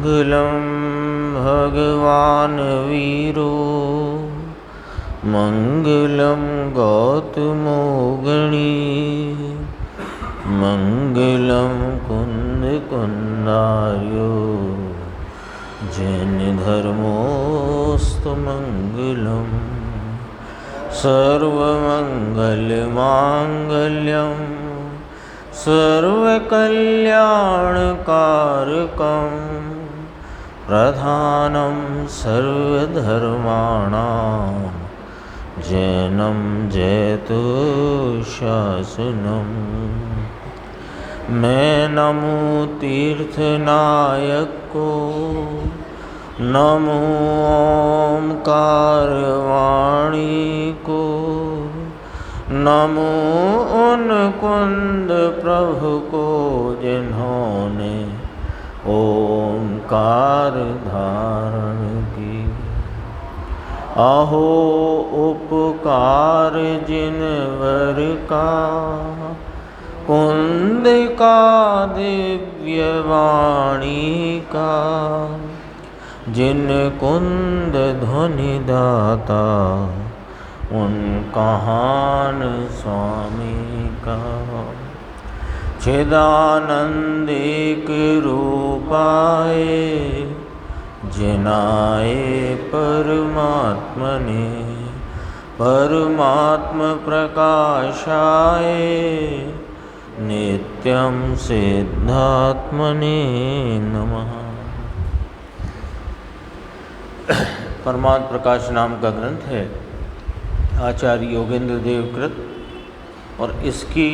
मङ्गलं भगवान् वीरो मङ्गलं गौतमो गणी मङ्गलं कुन्दकुन्दार्यो जैनधर्मोऽस्तु मङ्गलम् सर्वमङ्गलमाङ्गल्यं सर्वकल्याणकारकं प्रधानं सर्वधर्माणां जैनं जयतु शासनम्। मैं नमो तीर्थनायक को नमो ओंकारवाणी को नमो उन कुंद प्रभु को जिन्होंने ओंकार धारण की। अहो उपकार जिनवर का कुंद का दिव्य वाणी का जिन कुंद ध्वनि दाता उन कहान स्वामी का। चिदानंद एक रूपाए जिनाए परमात्मने परमात्म प्रकाशाए नित्यं सिद्धात्मने नमः। परमात्म प्रकाश नाम का ग्रंथ है आचार्य योगेंद्र देव कृत, और इसकी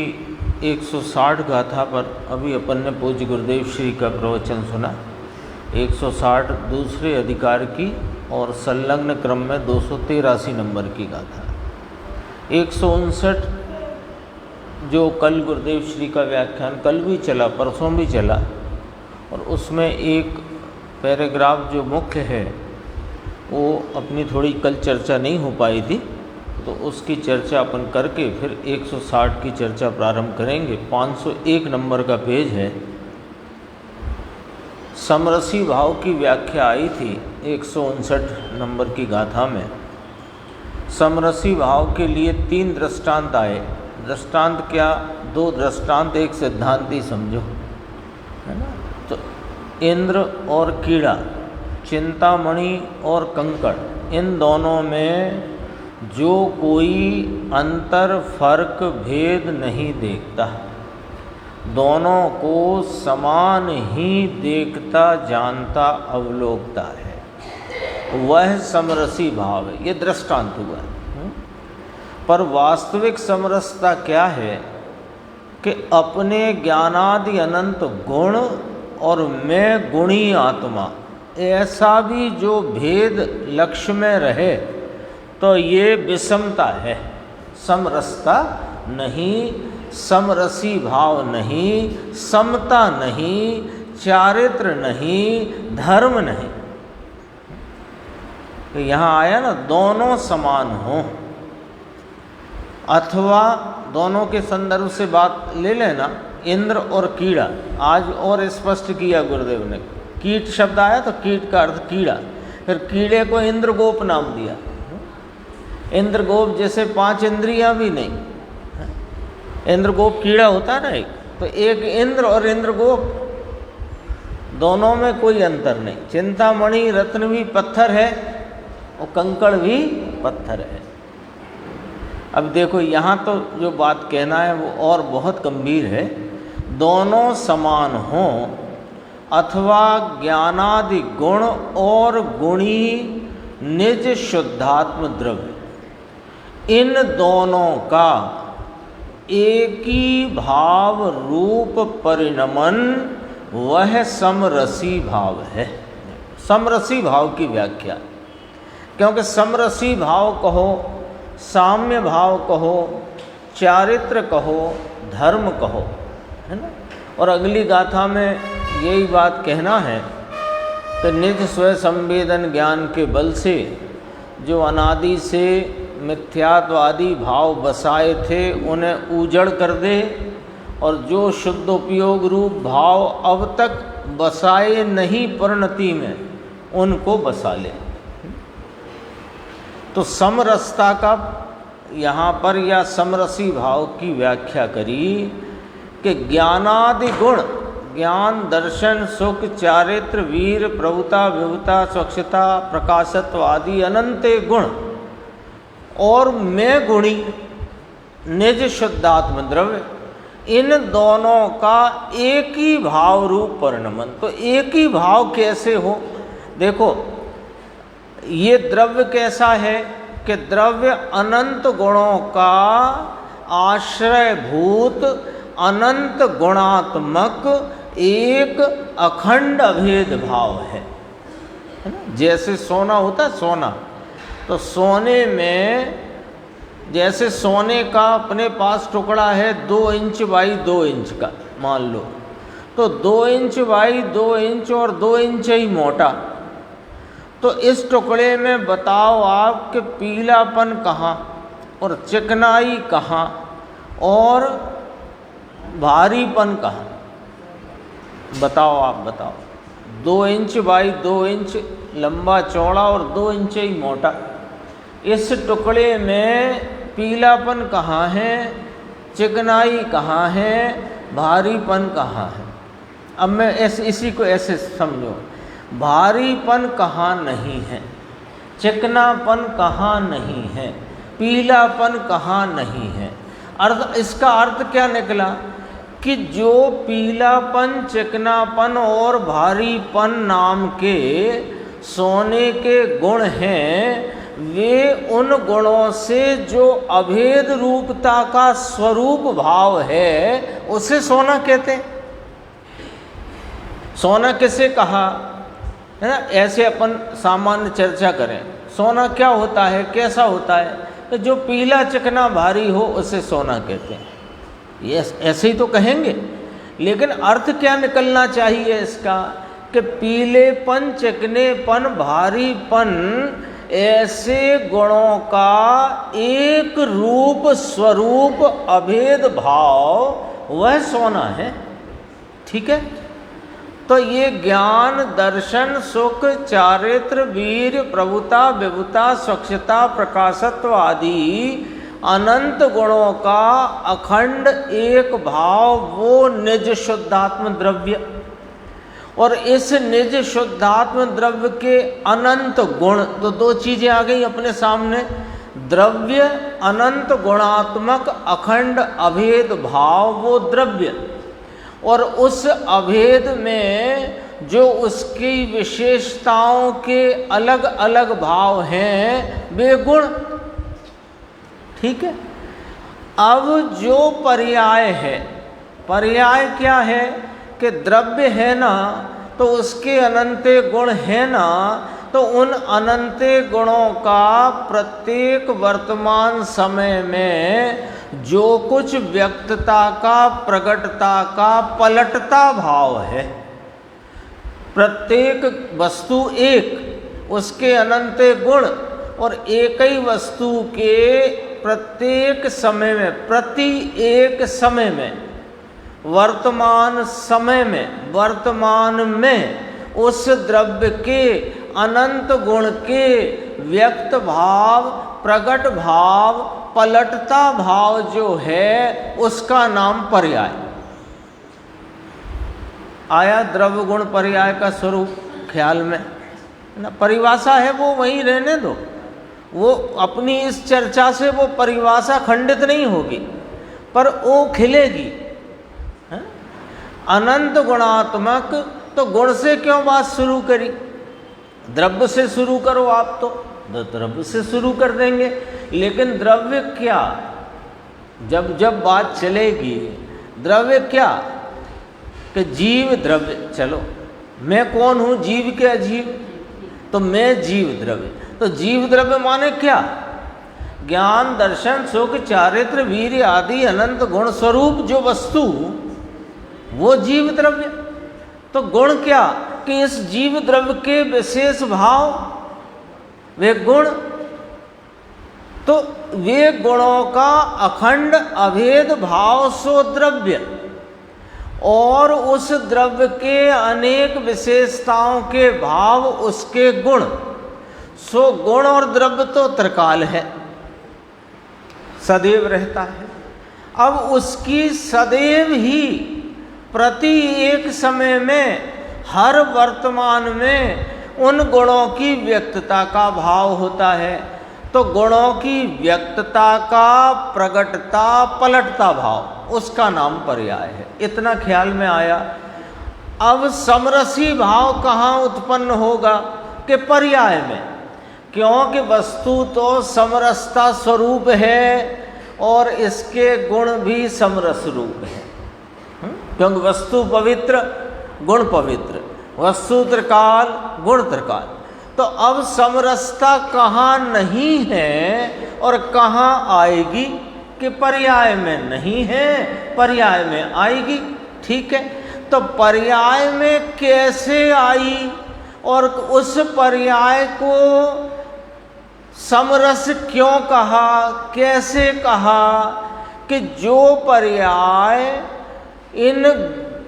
160 गाथा पर अभी अपन ने पूज्य गुरुदेव श्री का प्रवचन सुना। 160 दूसरे अधिकार की और संलग्न क्रम में 283 नंबर की गाथा। 159 जो कल गुरुदेव श्री का व्याख्यान कल भी चला, परसों भी चला, और उसमें एक पैराग्राफ जो मुख्य है वो अपनी थोड़ी कल चर्चा नहीं हो पाई थी, तो उसकी चर्चा अपन करके फिर 160 की चर्चा प्रारंभ करेंगे। 501 नंबर का पेज है। समरसी भाव की व्याख्या आई थी 159 नंबर की गाथा में। समरसी भाव के लिए 3 दृष्टांत आए। दृष्टांत क्या, 2 दृष्टांत, एक सिद्धांती समझो, है ना। तो इंद्र और कीड़ा, चिंतामणि और कंकड़, इन दोनों में जो कोई अंतर फर्क भेद नहीं देखता, दोनों को समान ही देखता जानता अवलोकता है, वह समरसी भाव है। ये दृष्टांत हुआ। पर वास्तविक समरसता क्या है कि अपने ज्ञानादि अनंत गुण और मैं गुणी आत्मा, ऐसा भी जो भेद लक्ष्य में रहे तो ये विषमता है, समरसता नहीं, समरसी भाव नहीं, समता नहीं, चारित्र नहीं, धर्म नहीं। तो यहाँ आया ना, दोनों समान हों, अथवा दोनों के संदर्भ से बात ले लेना। इंद्र और कीड़ा आज और स्पष्ट किया गुरुदेव ने। कीट शब्द आया तो कीट का अर्थ कीड़ा, फिर कीड़े को इंद्रगोप नाम दिया। इंद्रगोप जैसे 5 इंद्रियां भी नहीं, इंद्रगोप कीड़ा होता है ना एक, तो एक इंद्र और इंद्रगोप, दोनों में कोई अंतर नहीं। चिंतामणि रत्न भी पत्थर है और कंकड़ भी पत्थर है। अब देखो यहाँ तो जो बात कहना है वो और बहुत गंभीर है। दोनों समान हों अथवा ज्ञानादि गुण और गुणी निज शुद्धात्म द्रव्य, इन दोनों का एक ही भाव रूप परिणमन वह समरसी भाव है। समरसी भाव की व्याख्या, क्योंकि समरसी भाव कहो, साम्य भाव कहो, चारित्र कहो, धर्म कहो, है ना। और अगली गाथा में यही बात कहना है कि निज स्व संवेदन ज्ञान के बल से जो अनादि से मिथ्यात्वादी भाव बसाए थे उन्हें उजड़ कर दे, और जो शुद्ध उपयोग रूप भाव अब तक बसाए नहीं परिणति में, उनको बसा ले। तो समरसता का यहाँ पर या समरसी भाव की व्याख्या करी कि ज्ञानादि गुण, ज्ञान, दर्शन, सुख, चारित्र, वीर, प्रभुता, विभुता, स्वच्छता, प्रकाशत्व आदि अनंते गुण और मैं गुणी निज शुद्धात्म द्रव्य, इन दोनों का एक ही भाव रूप परिणमन। तो एक ही भाव कैसे हो? देखो, ये द्रव्य कैसा है कि द्रव्य अनंत गुणों का आश्रयभूत अनंत गुणात्मक एक अखंड अभेद भाव है ना। जैसे सोना होता है, सोना, तो सोने में जैसे सोने का अपने पास टुकड़ा है 2 इंच बाई 2 इंच का, मान लो, तो 2 इंच बाई 2 इंच और 2 इंच ही मोटा। तो इस टुकड़े में बताओ आप कि पीलापन कहाँ और चिकनाई कहाँ और भारीपन कहाँ? बताओ, आप बताओ। 2 इंच बाई 2 इंच लंबा चौड़ा और 2 इंच ही मोटा। इस टुकड़े में पीलापन कहाँ है, चिकनाई कहाँ है, भारीपन कहाँ है? अब मैं इसी को ऐसे समझो, भारीपन कहाँ नहीं है, चिकनापन कहाँ नहीं है, पीलापन कहाँ नहीं है। इसका अर्थ क्या निकला कि जो पीलापन, चिकनापन और भारीपन नाम के सोने के गुण हैं, वे उन गुणों से जो अभेद रूपता का स्वरूप भाव है उसे सोना कहते हैं। सोना किसे कहा है ना, ऐसे अपन सामान्य चर्चा करें, सोना क्या होता है, कैसा होता है, तो जो पीला चिकना भारी हो उसे सोना कहते हैं। ये ऐसे ही तो कहेंगे, लेकिन अर्थ क्या निकलना चाहिए इसका कि पीलेपन, चिकनेपन, भारीपन ऐसे गुणों का एक रूप स्वरूप अभेद भाव वह सोना है। ठीक है, तो ये ज्ञान, दर्शन, सुख, चारित्र, वीर, प्रभुता, विभुता, स्वच्छता, प्रकाशत्व आदि अनंत गुणों का अखंड एक भाव, वो निज शुद्धात्म द्रव्य। और इस निज शुद्धात्म द्रव्य के अनंत गुण, तो 2 चीजें आ गई अपने सामने, द्रव्य, अनंत गुणात्मक अखंड अभेद भाव, वो द्रव्य, और उस अभेद में जो उसकी विशेषताओं के अलग अलग भाव हैं वे गुण। ठीक है, अब जो पर्याय है, पर्याय क्या है कि द्रव्य है ना, तो उसके अनंते गुण है ना, तो उन अनंते गुणों का प्रत्येक वर्तमान समय में जो कुछ व्यक्तता का, प्रगटता का, पलटता भाव है, प्रत्येक वस्तु एक, उसके अनंते गुण, और एक ही वस्तु के प्रत्येक समय में, प्रति एक समय में, वर्तमान समय में, वर्तमान में उस द्रव्य के अनंत गुण के व्यक्त भाव, प्रगट भाव, पलटता भाव जो है उसका नाम पर्याय। आया द्रव्य गुण पर्याय का स्वरूप ख्याल में ना? परिभाषा है वो वहीं रहने दो, वो अपनी इस चर्चा से वो परिभाषा खंडित नहीं होगी, पर वो खिलेगी। अनंत गुणात्मक, तो गुण से क्यों बात शुरू करी? द्रव्य से शुरू करो आप, तो द्रव्य से शुरू कर देंगे, लेकिन द्रव्य क्या, जब जब बात चलेगी द्रव्य क्या कि जीव द्रव्य। चलो, मैं कौन हूँ, जीव के अजीव, तो मैं जीव द्रव्य। तो जीव द्रव्य माने क्या? ज्ञान, दर्शन, सुख, चारित्र, वीर्य आदि अनंत गुण स्वरूप जो वस्तु, वो जीव द्रव्य। तो गुण क्या कि इस जीव द्रव्य के विशेष भाव, वे गुण, तो वे गुणों का अखंड अभेद भाव सो द्रव्य। और उस द्रव्य के अनेक विशेषताओं के भाव उसके गुण, सो गुण और द्रव्य तो त्रिकाल है, सदैव रहता है। अब उसकी सदैव ही प्रति एक समय में हर वर्तमान में उन गुणों की व्यक्तता का भाव होता है। तो गुणों की व्यक्तता का प्रगटता पलटता भाव, उसका नाम पर्याय है। इतना ख्याल में आया। अब समरसी भाव कहाँ उत्पन्न होगा कि पर्याय में, क्योंकि वस्तु तो समरसता स्वरूप है और इसके गुण भी समरस रूप है। क्योंकि वस्तु पवित्र, गुण पवित्र, वस्तु त्रिकाल, गुण त्रिकाल। तो अब समरसता कहाँ नहीं है और कहाँ आएगी कि पर्याय में नहीं है, पर्याय में आएगी। ठीक है, तो पर्याय में कैसे आई और उस पर्याय को समरस क्यों कहा, कैसे कहा कि जो पर्याय इन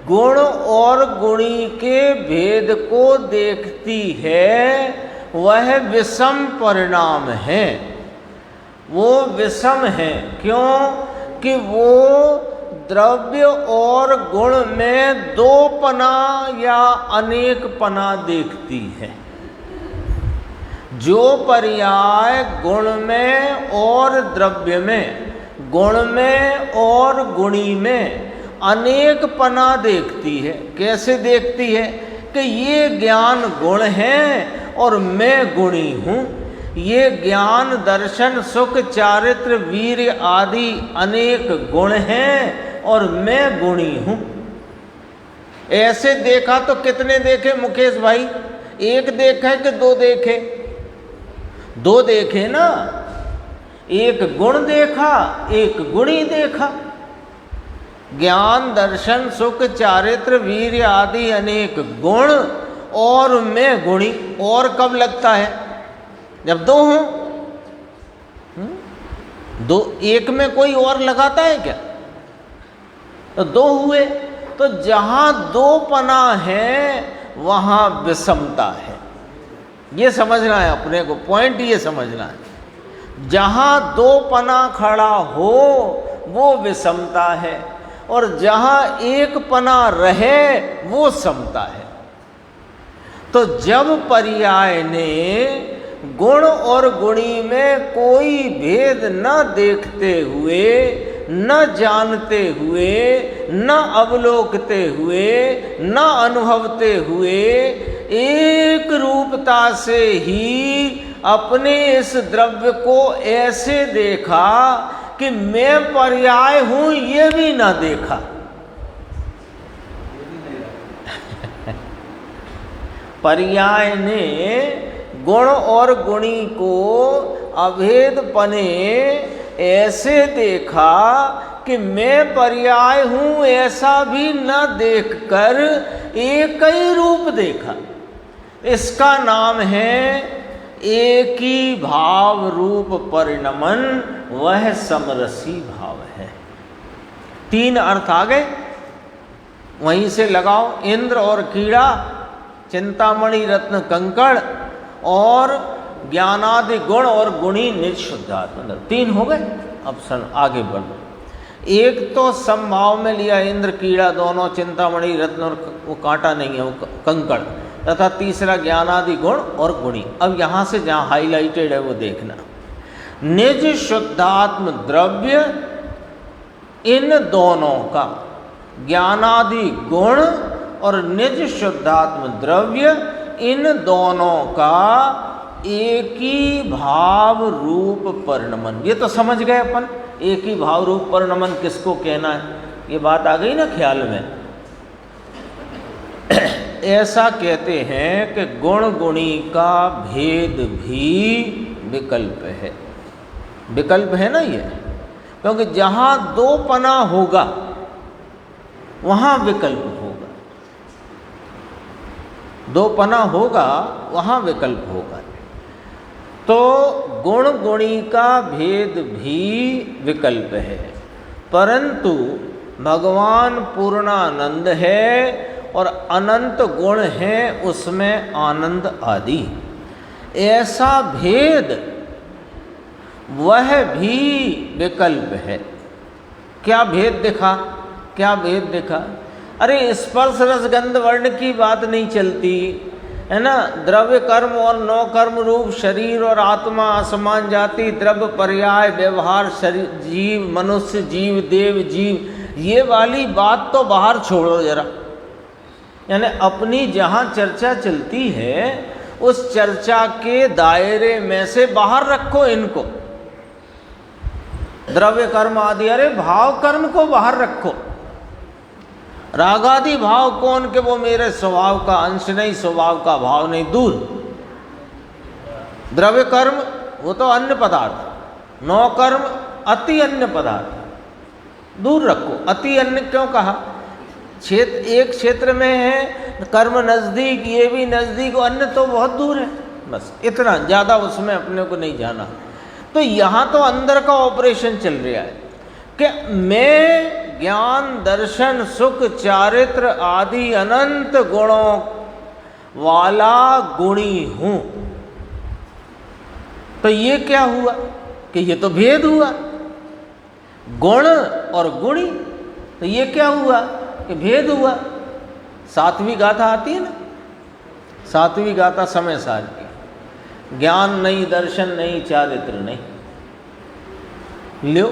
गुण और गुणी के भेद को देखती है वह विषम परिणाम है। वो विषम है क्यों कि वो द्रव्य और गुण में दो पना या अनेक पना देखती है। जो पर्याय गुण में और द्रव्य में, गुण में और गुणी में अनेक पना देखती है। कैसे देखती है कि ये ज्ञान गुण है और मैं गुणी हूँ। ये ज्ञान, दर्शन, सुख, चारित्र, वीर्य आदि अनेक गुण हैं और मैं गुणी हूँ। ऐसे देखा तो कितने देखे मुकेश भाई? एक देखे कि दो देखे? दो देखे ना। एक गुण देखा, एक गुणी देखा। ज्ञान, दर्शन, सुख, चारित्र, वीर्य आदि अनेक गुण और मैं गुणी। और कब लगता है? जब दो हों। दो, एक में कोई और लगाता है क्या? तो दो हुए। तो जहां दो पना है वहां विषमता है। ये समझना है अपने को, पॉइंट ये समझना है। जहां दो पना खड़ा हो वो विषमता है और जहां एक पना रहे वो समता है। तो जब पर्याय ने गुण और गुणी में कोई भेद न देखते हुए, न जानते हुए, न अवलोकते हुए, न अनुभवते हुए एक रूपता से ही अपने इस द्रव्य को ऐसे देखा कि मैं पर्याय हूं, ये भी ना देखा। पर्याय ने गुण और गुणी को अभेदपने ऐसे देखा कि मैं पर्याय हूं, ऐसा भी न देखकर एक ही रूप देखा। इसका नाम है एक ही भाव रूप परिणमन, वह समरसी भाव है। तीन अर्थ आ गए, वहीं से लगाओ। इंद्र और कीड़ा, चिंतामणि रत्न कंकड़ और ज्ञानादि गुण और गुणी निज शुद्धात्मा, तीन हो गए। अब आगे बढ़ो। एक तो समभाव में लिया इंद्र कीड़ा दोनों, चिंतामणि रत्न और वो कांटा नहीं है, वो कंकड़, तथा तीसरा ज्ञानादि गुण और गुणी। अब यहाँ से जहाँ हाईलाइटेड है वो देखना। निज शुद्धात्म द्रव्य इन दोनों का, ज्ञानादि गुण और निज शुद्धात्म द्रव्य इन दोनों का एक ही भाव रूप परिणमन। ये तो समझ गए अपन, एक ही भाव रूप परिणमन किसको कहना है, ये बात आ गई ना ख्याल में। ऐसा कहते हैं कि गुण गुणी का भेद भी विकल्प है। विकल्प है ना ये, क्योंकि जहां दो पना होगा वहां विकल्प होगा, दो पना होगा वहां विकल्प होगा। तो गुण गुणी का भेद भी विकल्प है, परंतु भगवान पूर्णानंद है और अनंत गुण हैं उसमें आनंद आदि। ऐसा भेद वह भी विकल्प है। क्या भेद दिखा? क्या भेद दिखा? अरे स्पर्श रस गंध वर्ण की बात नहीं चलती है ना। द्रव्य कर्म और नौ कर्म रूप शरीर और आत्मा, असमान जाति, द्रव्य पर्याय, व्यवहार, शरीर, जीव, मनुष्य जीव, देव जीव, ये वाली बात तो बाहर छोड़ो जरा। यानी अपनी जहाँ चर्चा चलती है उस चर्चा के दायरे में से बाहर रखो इनको। द्रव्य कर्म आदि, अरे भाव कर्म को बाहर रखो। रागादि भाव कौन के वो मेरे स्वभाव का अंश नहीं, स्वभाव का भाव नहीं, दूर। द्रव्य कर्म वो तो अन्य पदार्थ, नौ कर्म अति अन्य पदार्थ, दूर रखो। अति अन्य क्यों कहा? क्षेत्र एक क्षेत्र में है, कर्म नजदीक, ये भी नजदीक, अन्य तो बहुत दूर है। बस इतना, ज़्यादा उसमें अपने को नहीं जाना। तो यहाँ तो अंदर का ऑपरेशन चल रहा है कि मैं ज्ञान, दर्शन, सुख, चारित्र आदि अनंत गुणों वाला गुणी हूं। तो ये क्या हुआ कि ये तो भेद हुआ, गुण और गुणी। तो ये क्या हुआ कि भेद हुआ। सातवीं गाथा आती है ना, सातवीं गाथा समय सार की, ज्ञान नहीं, दर्शन नहीं, चारित्र नहीं। लो,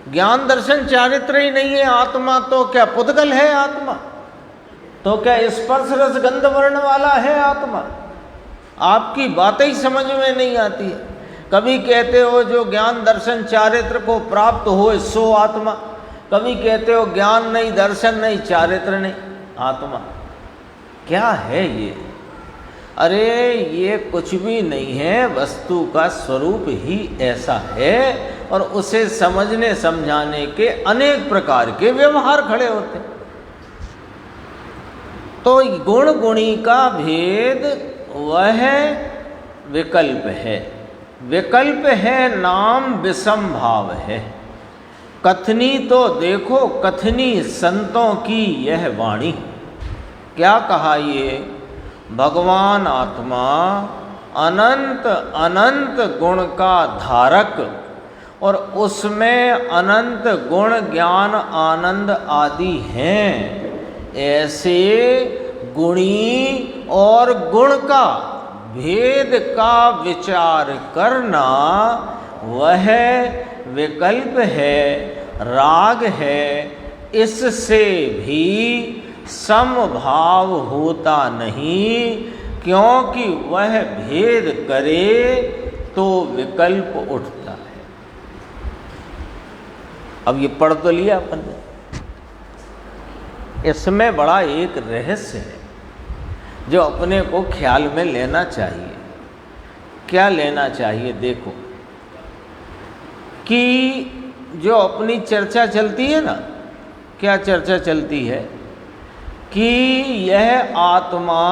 ज्ञान दर्शन चारित्र ही नहीं है, आत्मा तो क्या पुद्गल है? आत्मा तो क्या स्पर्श रस गंध वर्ण वाला है? आत्मा आपकी बातें ही समझ में नहीं आती है। कभी कहते हो जो ज्ञान दर्शन चारित्र को प्राप्त हो सो आत्मा, कभी कहते हो ज्ञान नहीं, दर्शन नहीं, चारित्र नहीं, आत्मा। क्या है ये? अरे ये कुछ भी नहीं है, वस्तु का स्वरूप ही ऐसा है और उसे समझने समझाने के अनेक प्रकार के व्यवहार खड़े होते हैं। तो गुण गुणी का भेद वह विकल्प है। विकल्प है नाम विषम भाव है। कथनी तो देखो, कथनी संतों की यह वाणी। क्या कहा ये? भगवान आत्मा अनंत अनंत गुण का धारक और उसमें अनंत गुण ज्ञान आनंद आदि हैं। ऐसे गुणी और गुण का भेद का विचार करना वह विकल्प है, राग है। इससे भी समभाव होता नहीं, क्योंकि वह भेद करे तो विकल्प उठता है। अब ये पढ़ तो लिया अपन ने, इसमें बड़ा एक रहस्य है जो अपने को ख्याल में लेना चाहिए। क्या लेना चाहिए? देखो कि जो अपनी चर्चा चलती है ना, क्या चर्चा चलती है कि यह आत्मा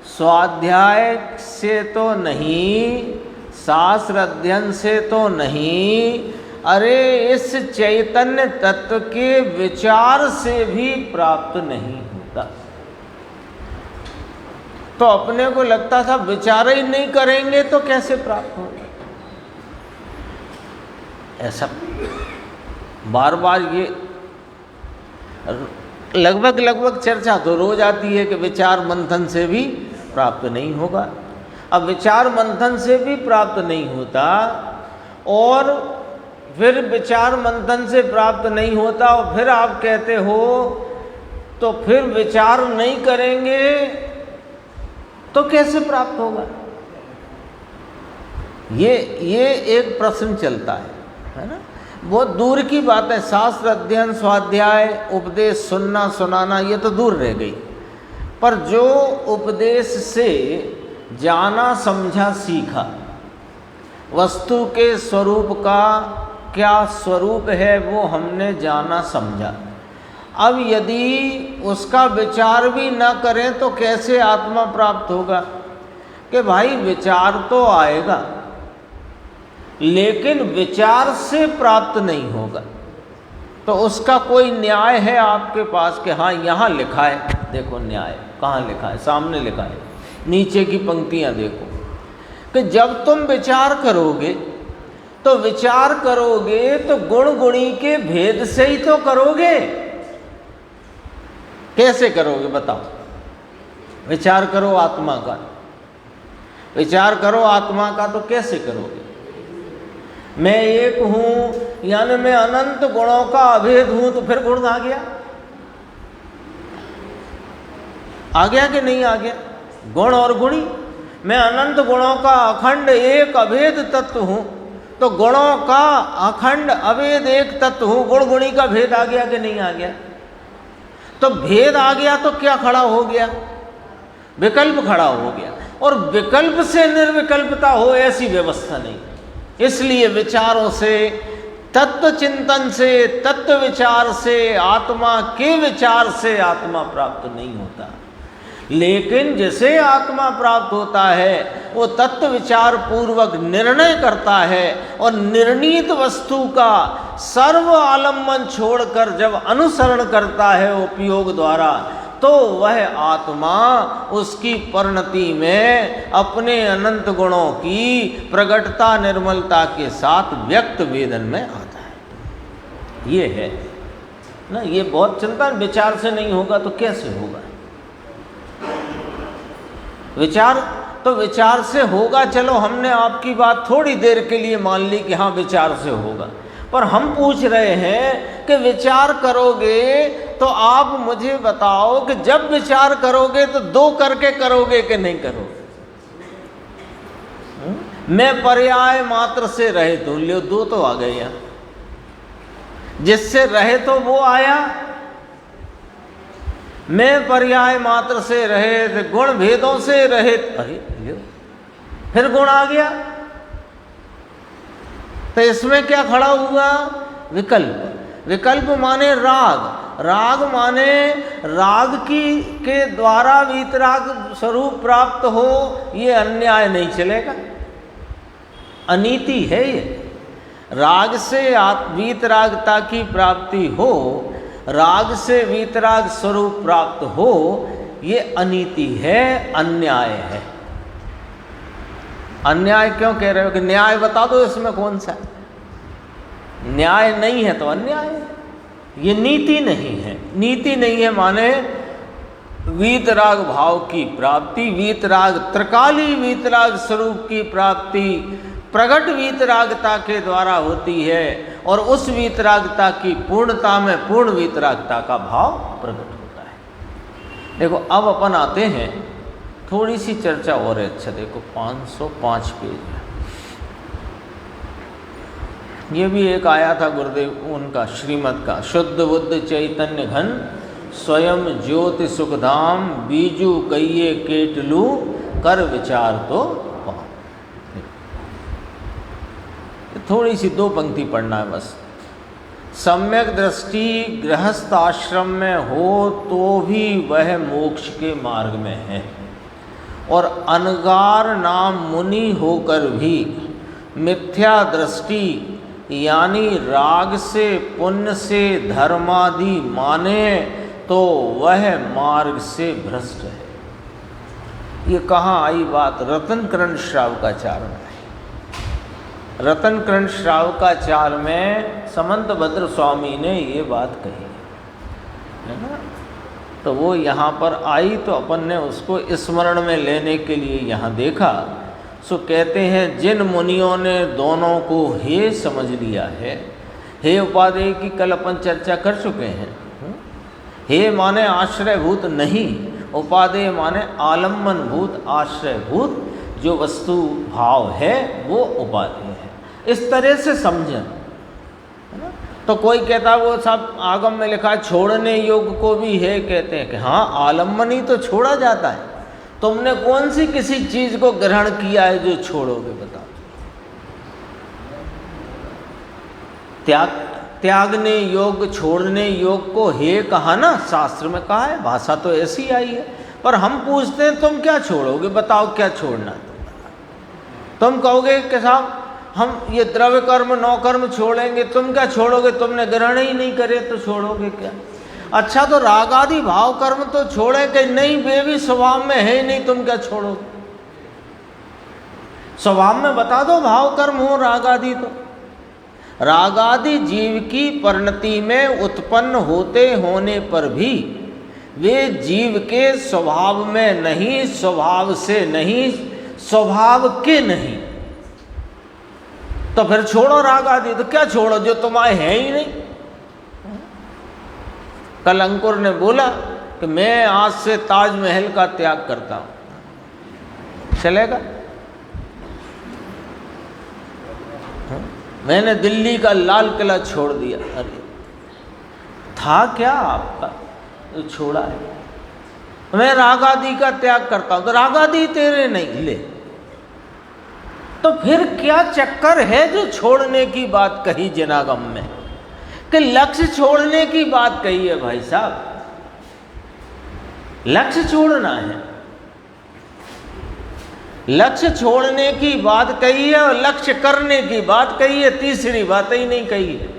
स्वाध्याय से तो नहीं, शास्त्र अध्ययन से तो नहीं, अरे इस चैतन्य तत्व के विचार से भी प्राप्त नहीं होता। तो अपने को लगता था विचार ही नहीं करेंगे तो कैसे प्राप्त होगा। ऐसा बार बार ये लगभग चर्चा तो रोज आती है कि विचार मंथन से भी प्राप्त नहीं होगा। अब विचार मंथन से भी प्राप्त नहीं होता और फिर विचार मंथन से प्राप्त नहीं होता और फिर आप कहते हो तो फिर विचार नहीं करेंगे तो कैसे प्राप्त होगा। ये एक प्रश्न चलता है ना। बहुत दूर की बात है, शास्त्र अध्ययन, स्वाध्याय, उपदेश सुनना सुनाना ये तो दूर रह गई, पर जो उपदेश से जाना समझा सीखा, वस्तु के स्वरूप का क्या स्वरूप है वो हमने जाना समझा। अब यदि उसका विचार भी न करें तो कैसे आत्मा प्राप्त होगा। कि भाई विचार तो आएगा लेकिन विचार से प्राप्त नहीं होगा। तो उसका कोई न्याय है आपके पास कि हाँ यहाँ लिखा है, देखो न्याय कहाँ लिखा है, सामने लिखा है, नीचे की पंक्तियाँ देखो कि जब तुम विचार करोगे तो विचार करोगे तो गुण गुणी के भेद से ही तो करोगे। कैसे करोगे बताओ? विचार करो आत्मा का, विचार करो आत्मा का, तो कैसे करोगे? मैं एक हूं यानी मैं अनंत गुणों का अभेद हूं, तो फिर गुण आ गया, आ गया कि नहीं आ गया? गुण और गुणी, मैं अनंत गुणों का अखंड एक अभेद तत्व हूं, तो गुणों का अखंड अभेद एक तत्व हूं, गुण गुणी का भेद आ गया कि नहीं आ गया? तो भेद आ गया तो क्या खड़ा हो गया? विकल्प खड़ा हो गया, और विकल्प से निर्विकल्पता हो ऐसी व्यवस्था नहीं। इसलिए विचारों से, तत्व चिंतन से, तत्व विचार से, आत्मा के विचार से आत्मा प्राप्त नहीं होता। लेकिन जैसे आत्मा प्राप्त होता है वो तत्व विचार पूर्वक निर्णय करता है, और निर्णीत वस्तु का सर्व आलम्बन छोड़कर जब अनुसरण करता है उपयोग द्वारा, तो वह आत्मा उसकी परिणति में अपने अनंत गुणों की प्रगटता निर्मलता के साथ व्यक्त वेदन में आता है। ये है ना, ये बहुत चिंता। विचार से नहीं होगा तो कैसे होगा? विचार तो विचार से होगा, चलो हमने आपकी बात थोड़ी देर के लिए मान ली कि हाँ विचार से होगा, पर हम पूछ रहे हैं कि विचार करोगे तो आप मुझे बताओ कि जब विचार करोगे तो दो करके करोगे कि नहीं करोगे? मैं पर्याय मात्र से रहित हूं, लियो दो तो आ गए यहाँ, जिससे रहित तो वो आया, मैं पर्याय मात्र से रहित, गुण भेदों से रहित, अरे लियो फिर गुण आ गया, तो इसमें क्या खड़ा हुआ? विकल्प। विकल्प माने राग, राग माने राग की के द्वारा वीतराग स्वरूप प्राप्त हो, ये अन्याय नहीं चलेगा, अनीति है ये। राग से वीतरागता की प्राप्ति हो, राग से वीतराग स्वरूप प्राप्त हो, ये अनीति है, अन्याय है। अन्याय क्यों कह रहे हो? कि न्याय बता दो इसमें कौन सा न्याय नहीं है तो अन्याय है, ये नीति नहीं है। नीति नहीं है माने वीतराग भाव की प्राप्ति, वीतराग त्रिकाली वीतराग स्वरूप की प्राप्ति प्रगट वीतरागता के द्वारा होती है, और उस वीतरागता की पूर्णता में पूर्ण वीतरागता का भाव प्रकट होता है। देखो अब अपन आते हैं, थोड़ी सी चर्चा और है। अच्छा देखो 505 पेज है, ये भी एक आया था गुरुदेव उनका श्रीमद का, शुद्ध बुद्ध चैतन्य घन स्वयं ज्योति सुखधाम बीजू कइये केटलू कर विचार तो पाओ। थोड़ी सी दो पंक्ति पढ़ना है बस। सम्यक दृष्टि गृहस्थ आश्रम में हो तो भी वह मोक्ष के मार्ग में है, और अनगार नाम मुनि होकर भी मिथ्या दृष्टि यानी राग से पुण्य से धर्मादि माने तो वह मार्ग से भ्रष्ट है। ये कहाँ आई बात? रतन करण श्रावकाचार में। रतन करण श्रावकाचार में समंत भद्र स्वामी ने ये बात कही है ना, तो वो यहाँ पर आई तो अपन ने उसको स्मरण में लेने के लिए यहाँ देखा। सो कहते हैं जिन मुनियों ने दोनों को हे समझ लिया है, हे उपादेय की कल अपन चर्चा कर चुके हैं। हे माने आश्रयभूत नहीं, उपादेय माने आलम्बन भूत आश्रयभूत, जो वस्तु भाव है वो उपादेय है। इस तरह से समझें। तो कोई कहता वो सब आगम में लिखा है छोड़ने योग को भी है, कहते हैं कि हाँ आलम्बन ही तो छोड़ा जाता है। तुमने कौन सी किसी चीज को ग्रहण किया है जो छोड़ोगे बताओ? त्यागने योग छोड़ने योग को हे कहा ना, शास्त्र में कहा है, भाषा तो ऐसी आई है। पर हम पूछते हैं तुम क्या छोड़ोगे बताओ, क्या छोड़ना तुम बताओ? तुम कहोगे कि साहब हम ये द्रव्य कर्म नौ कर्म छोड़ेंगे, तुम क्या छोड़ोगे? तुमने ग्रहण ही नहीं करे तो छोड़ोगे क्या? अच्छा तो राग आदि भाव कर्म तो छोड़े कि नहीं? वे भी स्वभाव में है ही नहीं, तुम क्या छोड़ोगे? स्वभाव में बता दो भाव कर्म हो राग आदि। तो राग आदि जीव की परिणति में उत्पन्न होते होने पर भी वे जीव के स्वभाव में नहीं, स्वभाव से नहीं, स्वभाव के नहीं। तो फिर छोड़ो राग आदि। तो क्या छोड़ो? जो तुम्हारे है ही नहीं। कल अंकुर ने बोला कि मैं आज से ताजमहल का त्याग करता हूं, चलेगा? मैंने दिल्ली का लाल किला छोड़ दिया। अरे था क्या आपका जो छोड़ा है? मैं राग आदि का त्याग करता हूं। तो राग आदि तेरे नहीं ले, तो फिर क्या चक्कर है जो छोड़ने की बात कही जनागम में? कि लक्ष्य छोड़ने की बात कही है भाई साहब, लक्ष्य छोड़ना है, लक्ष्य छोड़ने की बात कही है और लक्ष्य करने की बात कही है, तीसरी बात ही नहीं कही है।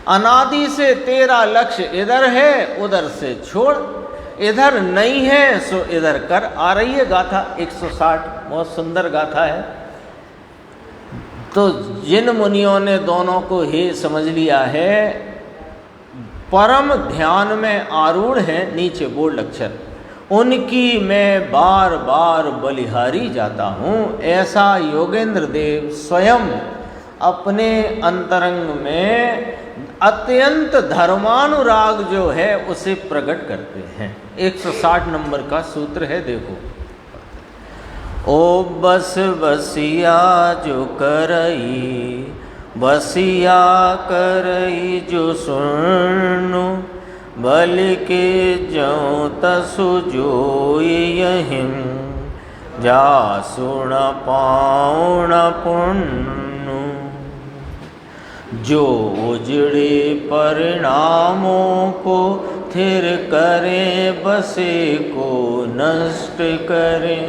अनादि से तेरा लक्ष्य इधर है, उधर से छोड़, इधर नहीं है सो इधर कर। आ रही है गाथा 160, बहुत सुंदर गाथा है। तो जिन मुनियों ने दोनों को ही समझ लिया है, परम ध्यान में आरूढ़ है, नीचे बोल्ड अक्षर, उनकी मैं बार बार बलिहारी जाता हूँ। ऐसा योगेंद्र देव स्वयं अपने अंतरंग में अत्यंत धर्मानुराग जो है उसे प्रकट करते हैं। 160 नंबर का सूत्र है, देखो। ओ बस बसिया जो करई, बसिया करई जो सुनु, बल के जौ तसु जोई यहिं, जा सुण पाउण पुण्य। जो उजड़े परिणामों को थिर करे, बसे को नष्ट करे,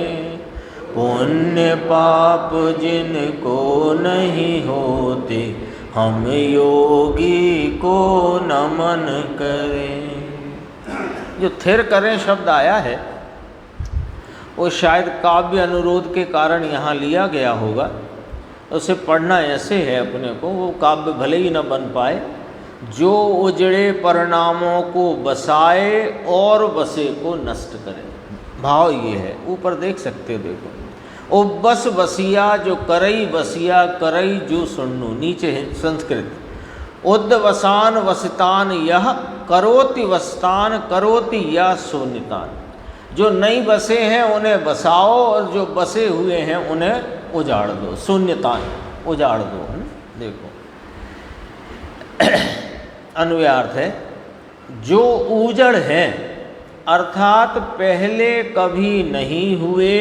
पुण्य पाप जिनको नहीं होते, हम योगी को नमन करें। जो थिर करें शब्द आया है वो शायद काव्य अनुरोध के कारण यहाँ लिया गया होगा। उसे पढ़ना ऐसे है अपने को, वो काव्य भले ही न बन पाए। जो उजड़े परिणामों को बसाए और बसे को नष्ट करे, भाव ये है। ऊपर देख सकते हो, देखो। ओ बस बसिया जो करई, बसिया करई जो सुन्नु, नीचे है संस्कृत। उद्वसान वसितान यह करोति वस्तान, करोति या शून्यतान। जो नहीं बसे हैं उन्हें बसाओ और जो बसे हुए हैं उन्हें उजाड़ दो, शून्यतान, उजाड़ दो। देखो अन्वयार्थ है, जो ऊजड़ हैं अर्थात पहले कभी नहीं हुए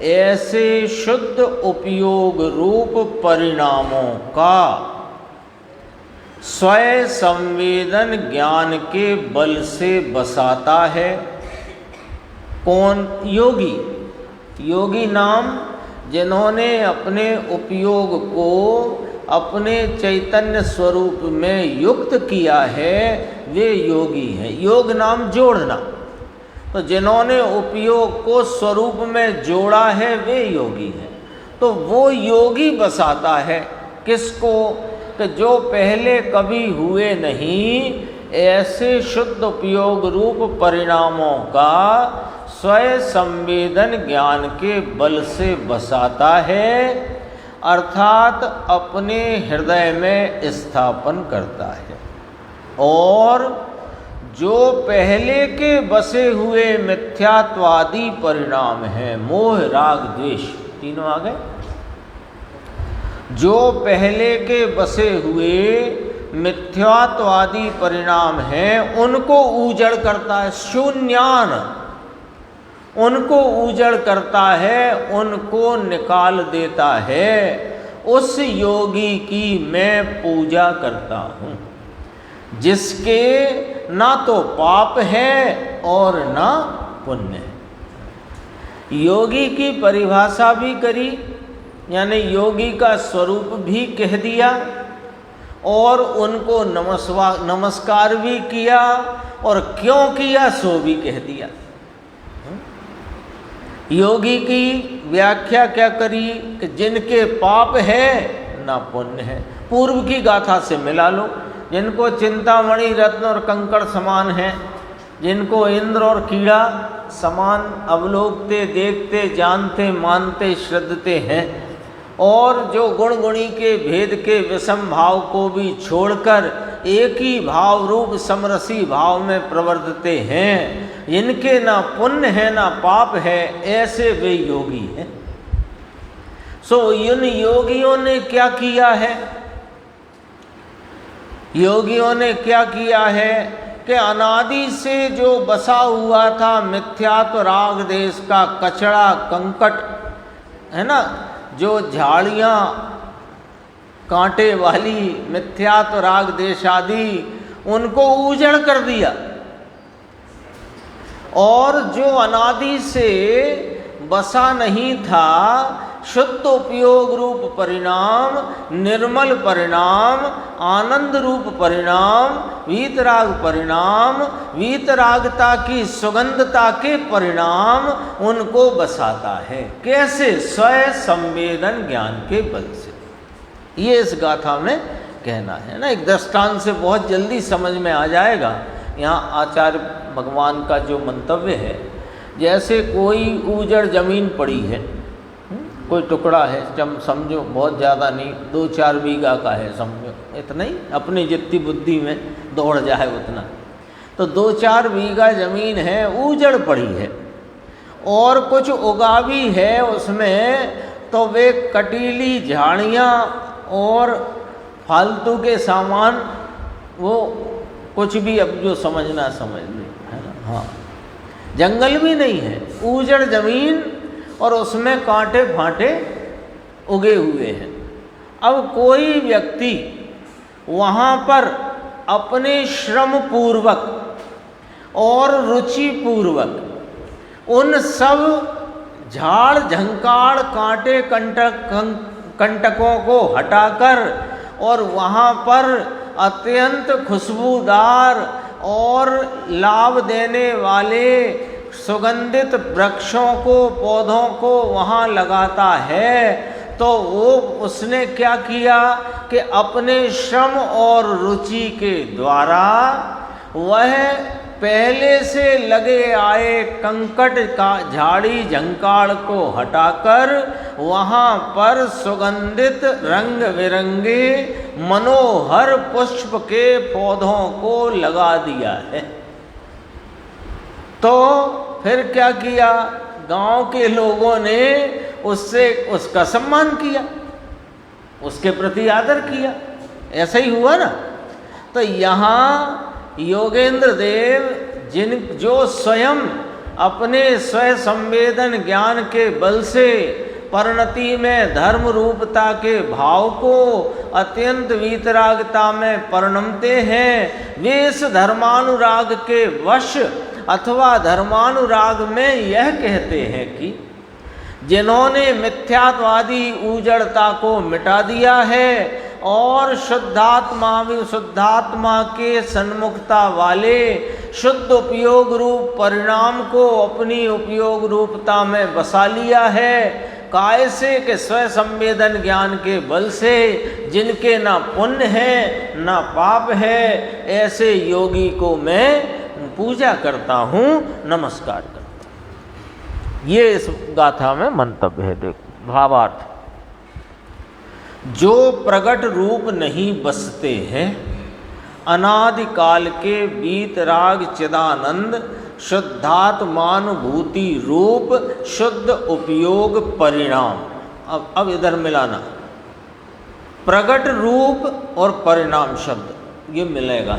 ऐसे शुद्ध उपयोग रूप परिणामों का स्वयं संवेदन ज्ञान के बल से बसाता है। कौन? योगी। योगी नाम जिन्होंने अपने उपयोग को अपने चैतन्य स्वरूप में युक्त किया है वे योगी हैं। योग नाम जोड़ना, तो जिन्होंने उपयोग को स्वरूप में जोड़ा है वे योगी हैं। तो वो योगी बसाता है किसको? कि जो पहले कभी हुए नहीं ऐसे शुद्ध उपयोग रूप परिणामों का स्वयं संवेदन ज्ञान के बल से बसाता है, अर्थात अपने हृदय में स्थापन करता है। और जो पहले के बसे हुए मिथ्यात्वादी परिणाम हैं, मोह राग द्वेष, तीनों आ गए। जो पहले के बसे हुए मिथ्यात्वादी परिणाम हैं उनको ऊजड़ करता है, शून्यान, उनको ऊजड़ करता है, उनको निकाल देता है। उस योगी की मैं पूजा करता हूँ जिसके ना तो पाप है और ना पुण्य है। योगी की परिभाषा भी करी यानी योगी का स्वरूप भी कह दिया और उनको नमस्कार भी किया और क्यों किया सो भी कह दिया। योगी की व्याख्या क्या करी कि जिनके पाप है ना पुण्य है। पूर्व की गाथा से मिला लो, जिनको चिंतामणि रत्न और कंकड़ समान है, जिनको इंद्र और कीड़ा समान अवलोकते, देखते, जानते, मानते, श्रद्धते हैं, और जो गुण गुणी के भेद के विषम भाव को भी छोड़कर एक ही भाव रूप समरसी भाव में प्रवर्तते हैं, इनके ना पुण्य है ना पाप है, ऐसे वे योगी हैं। सो इन योगियों ने क्या किया है? योगियों ने क्या किया है कि अनादि से जो बसा हुआ था मिथ्यात्व राग देश का कचड़ा कंकट है ना, जो झाड़ियाँ कांटे वाली मिथ्यात्व राग देश आदि, उनको उजड़ कर दिया, और जो अनादि से बसा नहीं था शुद्ध उपयोग रूप परिणाम, निर्मल परिणाम, आनंद रूप परिणाम, वीतराग परिणाम, वीतरागता की सुगंधता के परिणाम उनको बसाता है। कैसे? स्वयं संवेदन ज्ञान के बल से। ये इस गाथा में कहना है ना। एक दृष्टांत से बहुत जल्दी समझ में आ जाएगा। यहाँ आचार्य भगवान का जो मंतव्य है, जैसे कोई उजड़ जमीन पड़ी है, कोई टुकड़ा है, समझो बहुत ज़्यादा नहीं, 2-4 बीघा का है, समझो इतना ही, अपनी जितनी बुद्धि में दौड़ जाए उतना, तो 2-4 बीघा ज़मीन है, उजड़ पड़ी है, और कुछ उगा भी है उसमें, तो वे कटीली झाड़ियाँ और फालतू के सामान, वो कुछ भी अब जो समझना समझ ले, है ना। हाँ, जंगल भी नहीं है, उजड़ ज़मीन और उसमें कांटे फांटे उगे हुए हैं। अब कोई व्यक्ति वहाँ पर अपने श्रम पूर्वक और रुचि पूर्वक उन सब झाड़ झंकार कांटे कंटकों को हटाकर और वहाँ पर अत्यंत खुशबूदार और लाभ देने वाले सुगंधित वृक्षों को, पौधों को वहाँ लगाता है, तो वो उसने क्या किया कि अपने श्रम और रुचि के द्वारा वह पहले से लगे आए कंकट का झाड़ी झंकाड़ को हटाकर वहाँ पर सुगंधित रंग बिरंगे मनोहर पुष्प के पौधों को लगा दिया है। तो फिर क्या किया? गांव के लोगों ने उसका सम्मान किया, उसके प्रति आदर किया। ऐसा ही हुआ ना। तो यहाँ योगेंद्र देव जो स्वयं अपने स्वयं संवेदन ज्ञान के बल से परिणति में धर्म रूपता के भाव को अत्यंत वीतरागता में परिणमते हैं, वे इस धर्मानुराग के वश अथवा धर्मानुराग में यह कहते हैं कि जिन्होंने मिथ्यात्वादी उजड़ता को मिटा दिया है और शुद्धात्मा के सन्मुखता वाले शुद्ध उपयोग रूप परिणाम को अपनी उपयोग रूपता में बसा लिया है, काय से कि स्वयं संवेदन ज्ञान के बल से, जिनके ना पुण्य है ना पाप है, ऐसे योगी को मैं पूजा करता हूँ, नमस्कार करता हूँ। ये इस गाथा में मंतव्य है। देखो भावार्थ, जो प्रगट रूप नहीं बसते हैं, अनादिकाल के वीतराग चिदानंद शुद्धात्मानुभूति रूप शुद्ध उपयोग परिणाम। अब इधर मिलाना, प्रगट रूप और परिणाम शब्द ये मिलेगा,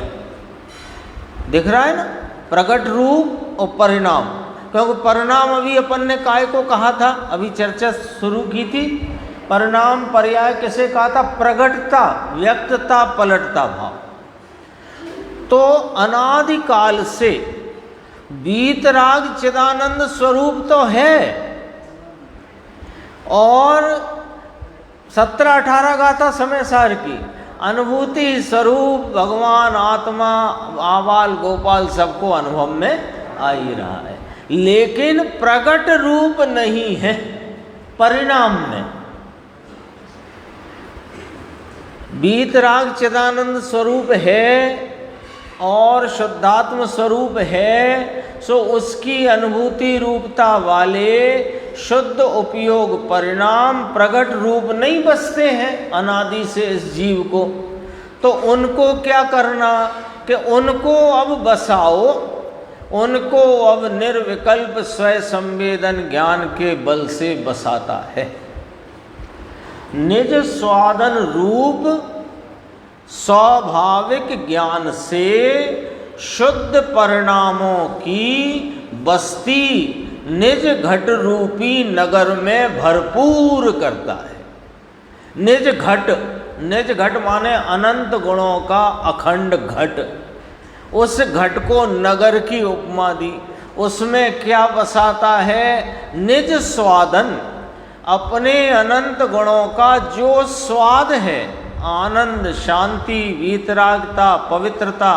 दिख रहा है ना, प्रगट रूप और परिणाम। क्योंकि परिणाम अभी अपन ने काय को कहा था, अभी चर्चा शुरू की थी। परिणाम पर्याय किसे कहा था? प्रगटता, व्यक्तता, पलटता भाव। तो अनादिकाल से वीतराग चिदानंद स्वरूप तो है, और 17-18 गाथा समय सार की अनुभूति स्वरूप भगवान आत्मा आबाल गोपाल सबको अनुभव में आ ही रहा है, लेकिन प्रकट रूप नहीं है परिणाम में। वीतराग चिदानंद स्वरूप है और शुद्धात्म स्वरूप है, सो उसकी अनुभूति रूपता वाले शुद्ध उपयोग परिणाम प्रकट रूप नहीं बसते हैं अनादि से इस जीव को। तो उनको क्या करना कि उनको अब बसाओ, उनको अब निर्विकल्प स्वयं संवेदन ज्ञान के बल से बसाता है। निज स्वादन रूप स्वाभाविक ज्ञान से शुद्ध परिणामों की बस्ती निज घट रूपी नगर में भरपूर करता है। निज घट माने अनंत गुणों का अखंड घट। उस घट को नगर की उपमा दी। उसमें क्या बसाता है? निज स्वादन, अपने अनंत गुणों का जो स्वाद है, आनंद, शांति, वीतरागता, पवित्रता,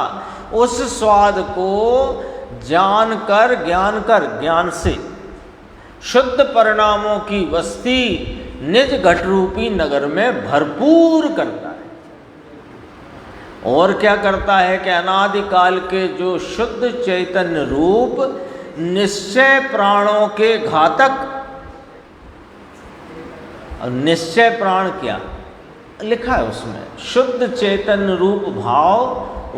उस स्वाद को जानकर ज्ञान से शुद्ध परिणामों की बस्ती निज घट रूपी नगर में भरपूर करता है। और क्या करता है कि अनादिकाल के जो शुद्ध चैतन्य रूप निश्चय प्राणों के घातक, निश्चय प्राण क्या लिखा है उसमें, शुद्ध चैतन्य रूप भाव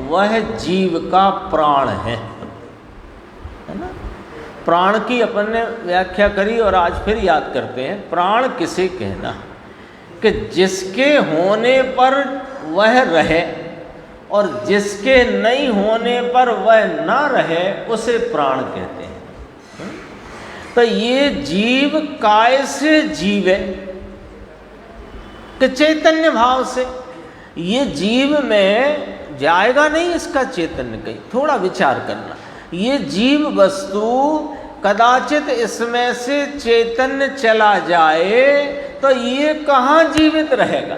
वह जीव का प्राण है ना। प्राण की अपन ने व्याख्या करी और आज फिर याद करते हैं। प्राण किसे कहना कि जिसके होने पर वह रहे और जिसके नहीं होने पर वह ना रहे उसे प्राण कहते हैं। तो ये जीव काय से जीवे कि चैतन्य भाव से। ये जीव में जाएगा नहीं इसका चैतन्य कहीं, थोड़ा विचार करना। ये जीव वस्तु कदाचित इसमें से चैतन्य चला जाए तो ये कहाँ जीवित रहेगा?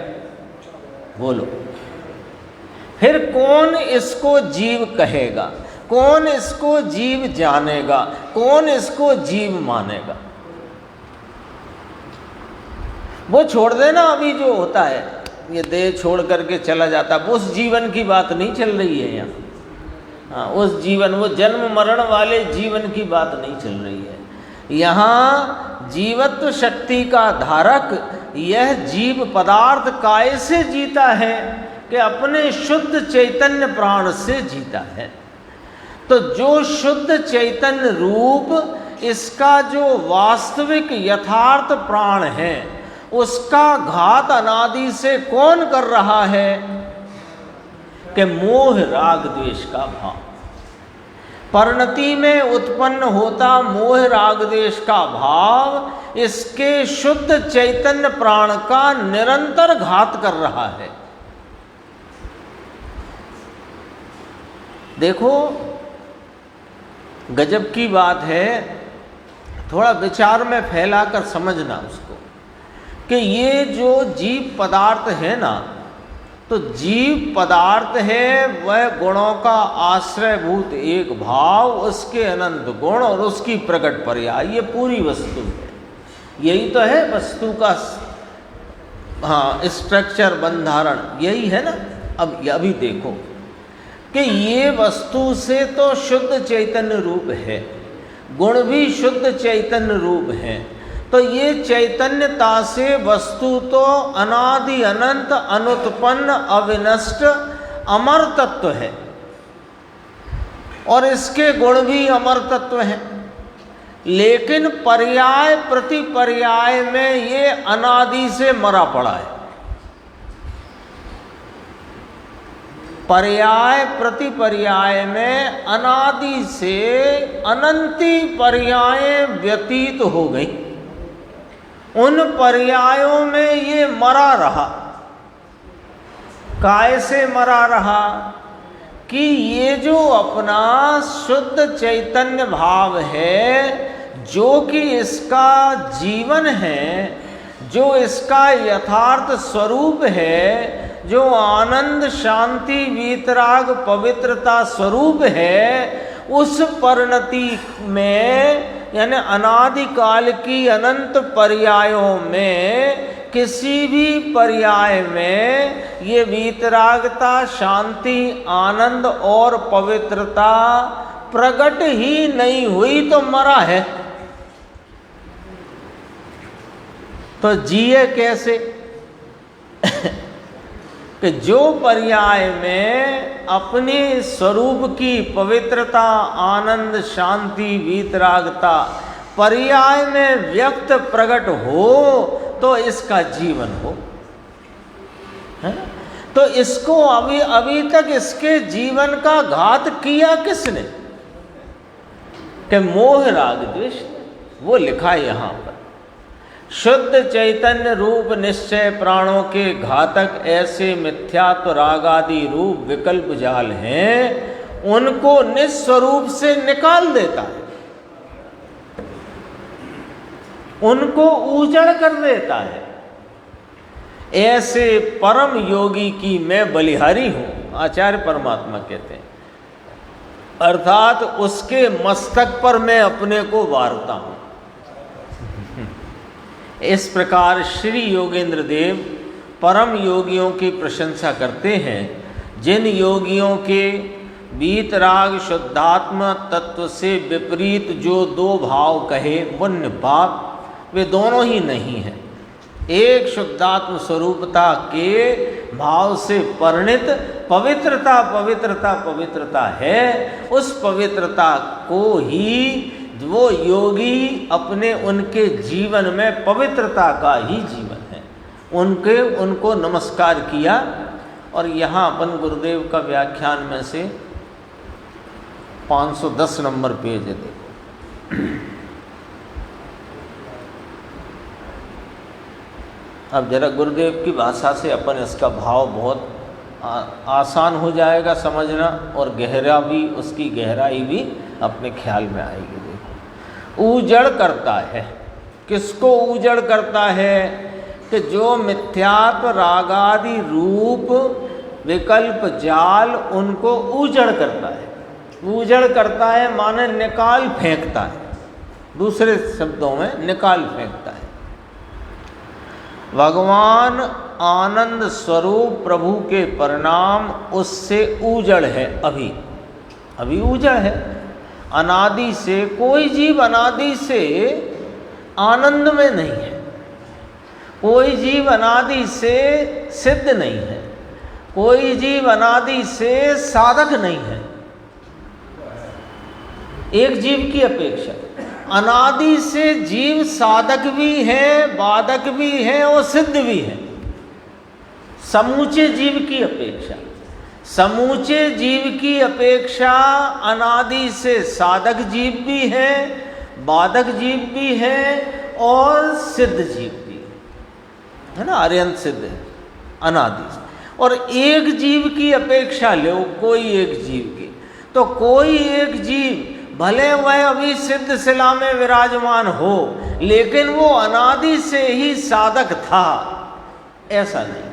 बोलो, फिर कौन इसको जीव कहेगा? कौन इसको जीव जानेगा? कौन इसको जीव मानेगा? वो छोड़ देना, अभी जो होता है ये देह छोड़ करके चला जाता, वो उस जीवन की बात नहीं चल रही है यहाँ। हाँ, उस जीवन, वो जन्म मरण वाले जीवन की बात नहीं चल रही है यहाँ। जीवत्व शक्ति का धारक यह जीव पदार्थ काय से जीता है कि अपने शुद्ध चैतन्य प्राण से जीता है। तो जो शुद्ध चैतन्य रूप इसका जो वास्तविक यथार्थ प्राण है, उसका घात अनादि से कौन कर रहा है कि मोह राग द्वेष का भाव। परिणति में उत्पन्न होता मोह राग द्वेष का भाव इसके शुद्ध चैतन्य प्राण का निरंतर घात कर रहा है। देखो, गजब की बात है, थोड़ा विचार में फैलाकर समझना उसको कि ये जो जीव पदार्थ है ना, तो जीव पदार्थ है वह गुणों का आश्रयभूत एक भाव, उसके अनंत गुण और उसकी प्रकट पर्याय, ये पूरी वस्तु है। यही तो है वस्तु का स्ट्रक्चर, बंधारण यही है ना। अब अभी देखो कि ये वस्तु से तो शुद्ध चैतन्य रूप है, गुण भी शुद्ध चैतन्य रूप है। तो ये चैतन्यता से वस्तु तो अनादि अनंत अनुत्पन्न अविनष्ट अमर तत्व है और इसके गुण भी अमर तत्व हैं। लेकिन पर्याय प्रति पर्याय में ये अनादि से मरा पड़ा है। पर्याय प्रति पर्याय में अनादि से अनंती पर्याय व्यतीत हो गई। उन पर्यायों में ये मरा रहा। काय से मरा रहा कि ये जो अपना शुद्ध चैतन्य भाव है, जो कि इसका जीवन है, जो इसका यथार्थ स्वरूप है, जो आनंद शांति वीतराग पवित्रता स्वरूप है, उस परिणति में यानी अनादिकाल की अनंत पर्यायों में किसी भी पर्याय में ये वीतरागता, शांति, आनंद और पवित्रता प्रकट ही नहीं हुई तो मरा है। तो जिए कैसे? कि जो पर्याय में अपने स्वरूप की पवित्रता, आनंद, शांति, वीतरागता पर्याय में व्यक्त प्रकट हो तो इसका जीवन हो, है? तो इसको अभी तक इसके जीवन का घात किया किसने? कि मोह राग द्वेष। वो लिखा है यहाँ पर, शुद्ध चैतन्य रूप निश्चय प्राणों के घातक ऐसे मिथ्यात्व राग आदि रूप विकल्प जाल हैं, उनको निस्वरूप से निकाल देता है, उनको उजड़ कर देता है। ऐसे परम योगी की मैं बलिहारी हूं, आचार्य परमात्मा कहते हैं, अर्थात उसके मस्तक पर मैं अपने को वारता हूं। इस प्रकार श्री योगेंद्र देव परम योगियों की प्रशंसा करते हैं, जिन योगियों के वीतराग शुद्धात्म तत्व से विपरीत जो दो भाव कहे पुण्य पाप, वे दोनों ही नहीं हैं। एक शुद्धात्म स्वरूपता के भाव से परिणित पवित्रता पवित्रता पवित्रता है। उस पवित्रता को ही वो योगी अपने उनके जीवन में पवित्रता का ही जीवन है, उनको नमस्कार किया। और यहाँ अपन गुरुदेव का व्याख्यान में से 510 नंबर पेज है, देखो। अब जरा गुरुदेव की भाषा से अपन इसका भाव बहुत आसान हो जाएगा समझना, और गहरा भी, उसकी गहराई भी अपने ख्याल में आएगी। देखो, उजड़ करता है, किसको उजड़ करता है? कि जो मिथ्यात्व रागादि रूप विकल्प जाल, उनको उजड़ करता है। उजड़ करता है माने निकाल फेंकता है, दूसरे शब्दों में निकाल फेंकता है। भगवान आनंद स्वरूप प्रभु के परिणाम उससे उजड़ है, अभी उजड़ है। अनादि से कोई जीव अनादि से आनंद में नहीं है, कोई जीव अनादि से सिद्ध नहीं है, कोई जीव अनादि से साधक नहीं है। एक जीव की अपेक्षा अनादि से जीव साधक भी है, बाधक भी है और सिद्ध भी है। समूचे जीव की अपेक्षा, समूचे जीव की अपेक्षा अनादि से साधक जीव भी है, बाधक जीव भी है और सिद्ध जीव भी है ना। अत्यंत सिद्ध है अनादि से। और एक जीव की अपेक्षा लो, कोई एक जीव की, तो कोई एक जीव भले वह अभी सिद्ध शिला में विराजमान हो, लेकिन वो अनादि से ही साधक था, ऐसा नहीं।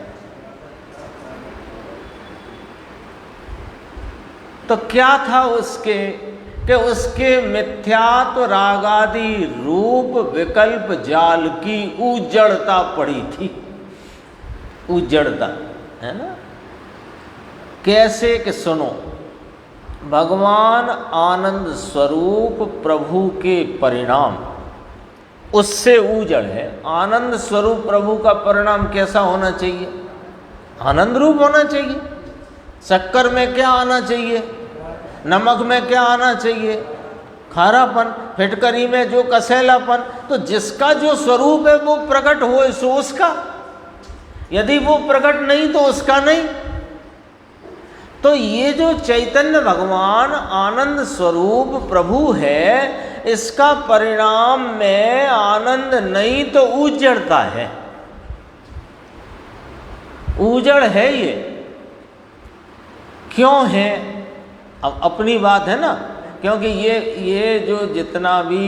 तो क्या था उसके? कि उसके मिथ्यात्व रागादि रूप विकल्प जाल की उजड़ता पड़ी थी, उजड़ता, है ना। कैसे? कि सुनो, भगवान आनंद स्वरूप प्रभु के परिणाम उससे उजड़ है। आनंद स्वरूप प्रभु का परिणाम कैसा होना चाहिए? आनंद रूप होना चाहिए। शक्कर में क्या आना चाहिए? नमक में क्या आना चाहिए? खारापन। फिटकरी में जो कसैलापन। तो जिसका जो स्वरूप है वो प्रकट हो, सो उसका, यदि वो प्रकट नहीं तो उसका नहीं। तो ये जो चैतन्य भगवान आनंद स्वरूप प्रभु है, इसका परिणाम में आनंद नहीं तो उजड़ता है, उजड़ है। ये क्यों है? अब अपनी बात है ना, क्योंकि ये जो जितना भी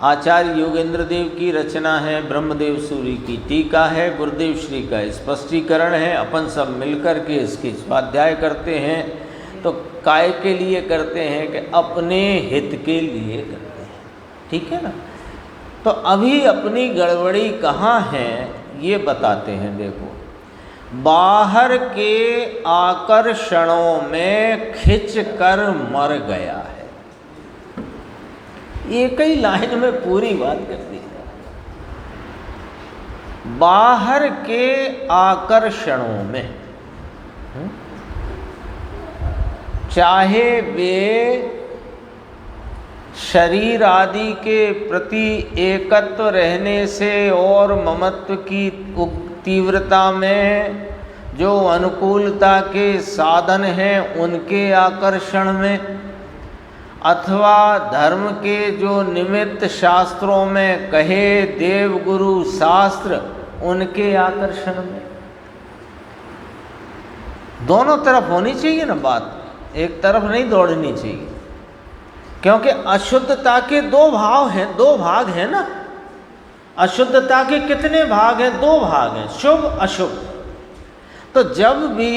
आचार्य योगेंद्र देव की रचना है, ब्रह्मदेव सूरी की टीका है, गुरुदेव श्री का स्पष्टीकरण है। अपन सब मिलकर के इसकी स्वाध्याय करते हैं। तो काय के लिए करते हैं कि अपने हित के लिए करते हैं, ठीक है ना। तो अभी अपनी गड़बड़ी कहाँ है ये बताते हैं। देखो, बाहर के आकर्षणों में खिंच कर मर गया है। एक ही लाइन में पूरी बात कर दी है। बाहर के आकर्षणों में, चाहे वे शरीर आदि के प्रति एकत्व रहने से और ममत्व की तीव्रता में जो अनुकूलता के साधन हैं उनके आकर्षण में, अथवा धर्म के जो निमित्त शास्त्रों में कहे देव गुरु शास्त्र उनके आकर्षण में। दोनों तरफ होनी चाहिए ना बात, एक तरफ नहीं दौड़नी चाहिए। क्योंकि अशुद्धता के दो भाग हैं ना। अशुद्धता के कितने भाग हैं? दो भाग हैं, शुभ अशुभ। तो जब भी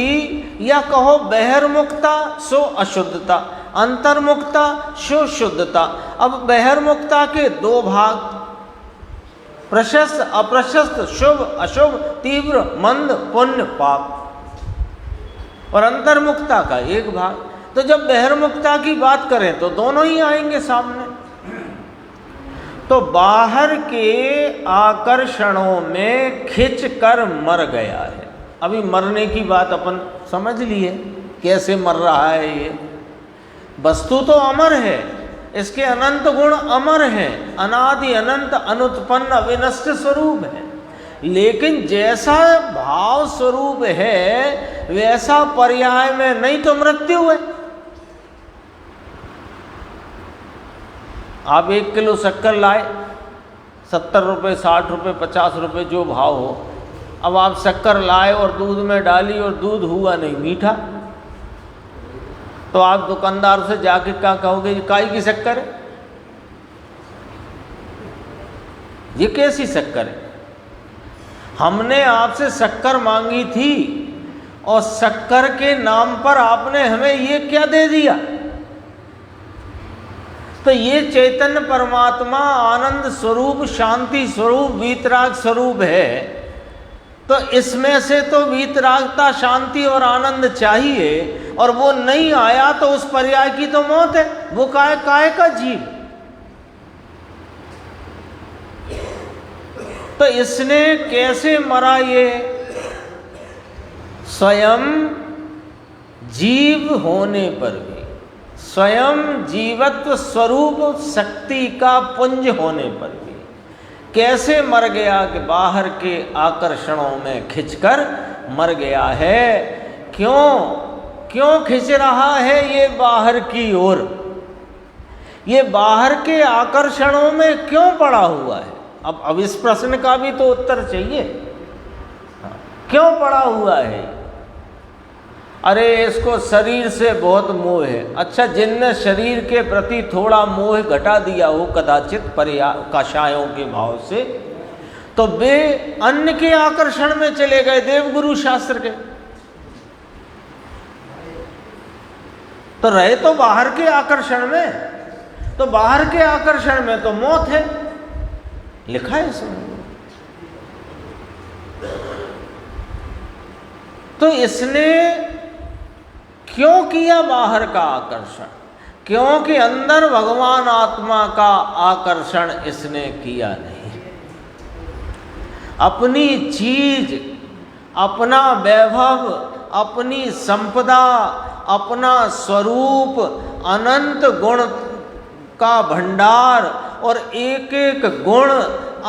या कहो बहिर्मुखता सो अशुद्धता, अंतर्मुखता सो शुद्धता। अब बहिर्मुखता के दो भाग, प्रशस्त अप्रशस्त, शुभ अशुभ, तीव्र मंद पुण्य पाप, और अंतर्मुखता का एक भाग। तो जब बहिर्मुखता की बात करें तो दोनों ही आएंगे सामने। तो बाहर के आकर्षणों में खिंच कर मर गया है। अभी मरने की बात अपन समझ लिए, कैसे मर रहा है ये। वस्तु तो अमर है, इसके अनंत गुण अमर हैं, अनादि अनंत अनुत्पन्न अविनष्ट स्वरूप है। लेकिन जैसा भाव स्वरूप है वैसा पर्याय में नहीं तो मृत्यु है। आप 1 किलो शक्कर लाए, 70 रुपये, 60 रुपये, 50 रुपये जो भाव हो। अब आप शक्कर लाए और दूध में डाली और दूध हुआ नहीं मीठा, तो आप दुकानदार से जाके क्या कहोगे? ये काई की शक्कर है, ये कैसी शक्कर है? हमने आपसे शक्कर मांगी थी और शक्कर के नाम पर आपने हमें ये क्या दे दिया? तो ये चैतन्य परमात्मा आनंद स्वरूप, शांति स्वरूप, वीतराग स्वरूप है। तो इसमें से तो वीतरागता, शांति और आनंद चाहिए, और वो नहीं आया तो उस पर्याय की तो मौत है। वो काय का जीव। तो इसने कैसे मरा? ये स्वयं जीव होने पर भी, स्वयं जीवत्व स्वरूप शक्ति का पुंज होने पर भी कैसे मर गया? कि बाहर के आकर्षणों में खिंचकर मर गया है। क्यों खिंच रहा है ये बाहर की ओर? ये बाहर के आकर्षणों में क्यों पड़ा हुआ है? अब इस प्रश्न का भी तो उत्तर चाहिए। क्यों पड़ा हुआ है? अरे इसको शरीर से बहुत मोह है। अच्छा, जिनने शरीर के प्रति थोड़ा मोह घटा दिया हो कदाचित कषायों के भाव से, तो वे अन्य के आकर्षण में चले गए, देवगुरु शास्त्र के। तो रहे तो बाहर के आकर्षण में, तो बाहर के आकर्षण में तो मौत है, लिखा है इसमें। तो इसने क्यों किया बाहर का आकर्षण? क्योंकि अंदर भगवान आत्मा का आकर्षण इसने किया नहीं। अपनी चीज, अपना वैभव, अपनी संपदा, अपना स्वरूप, अनंत गुण का भंडार और एक एक गुण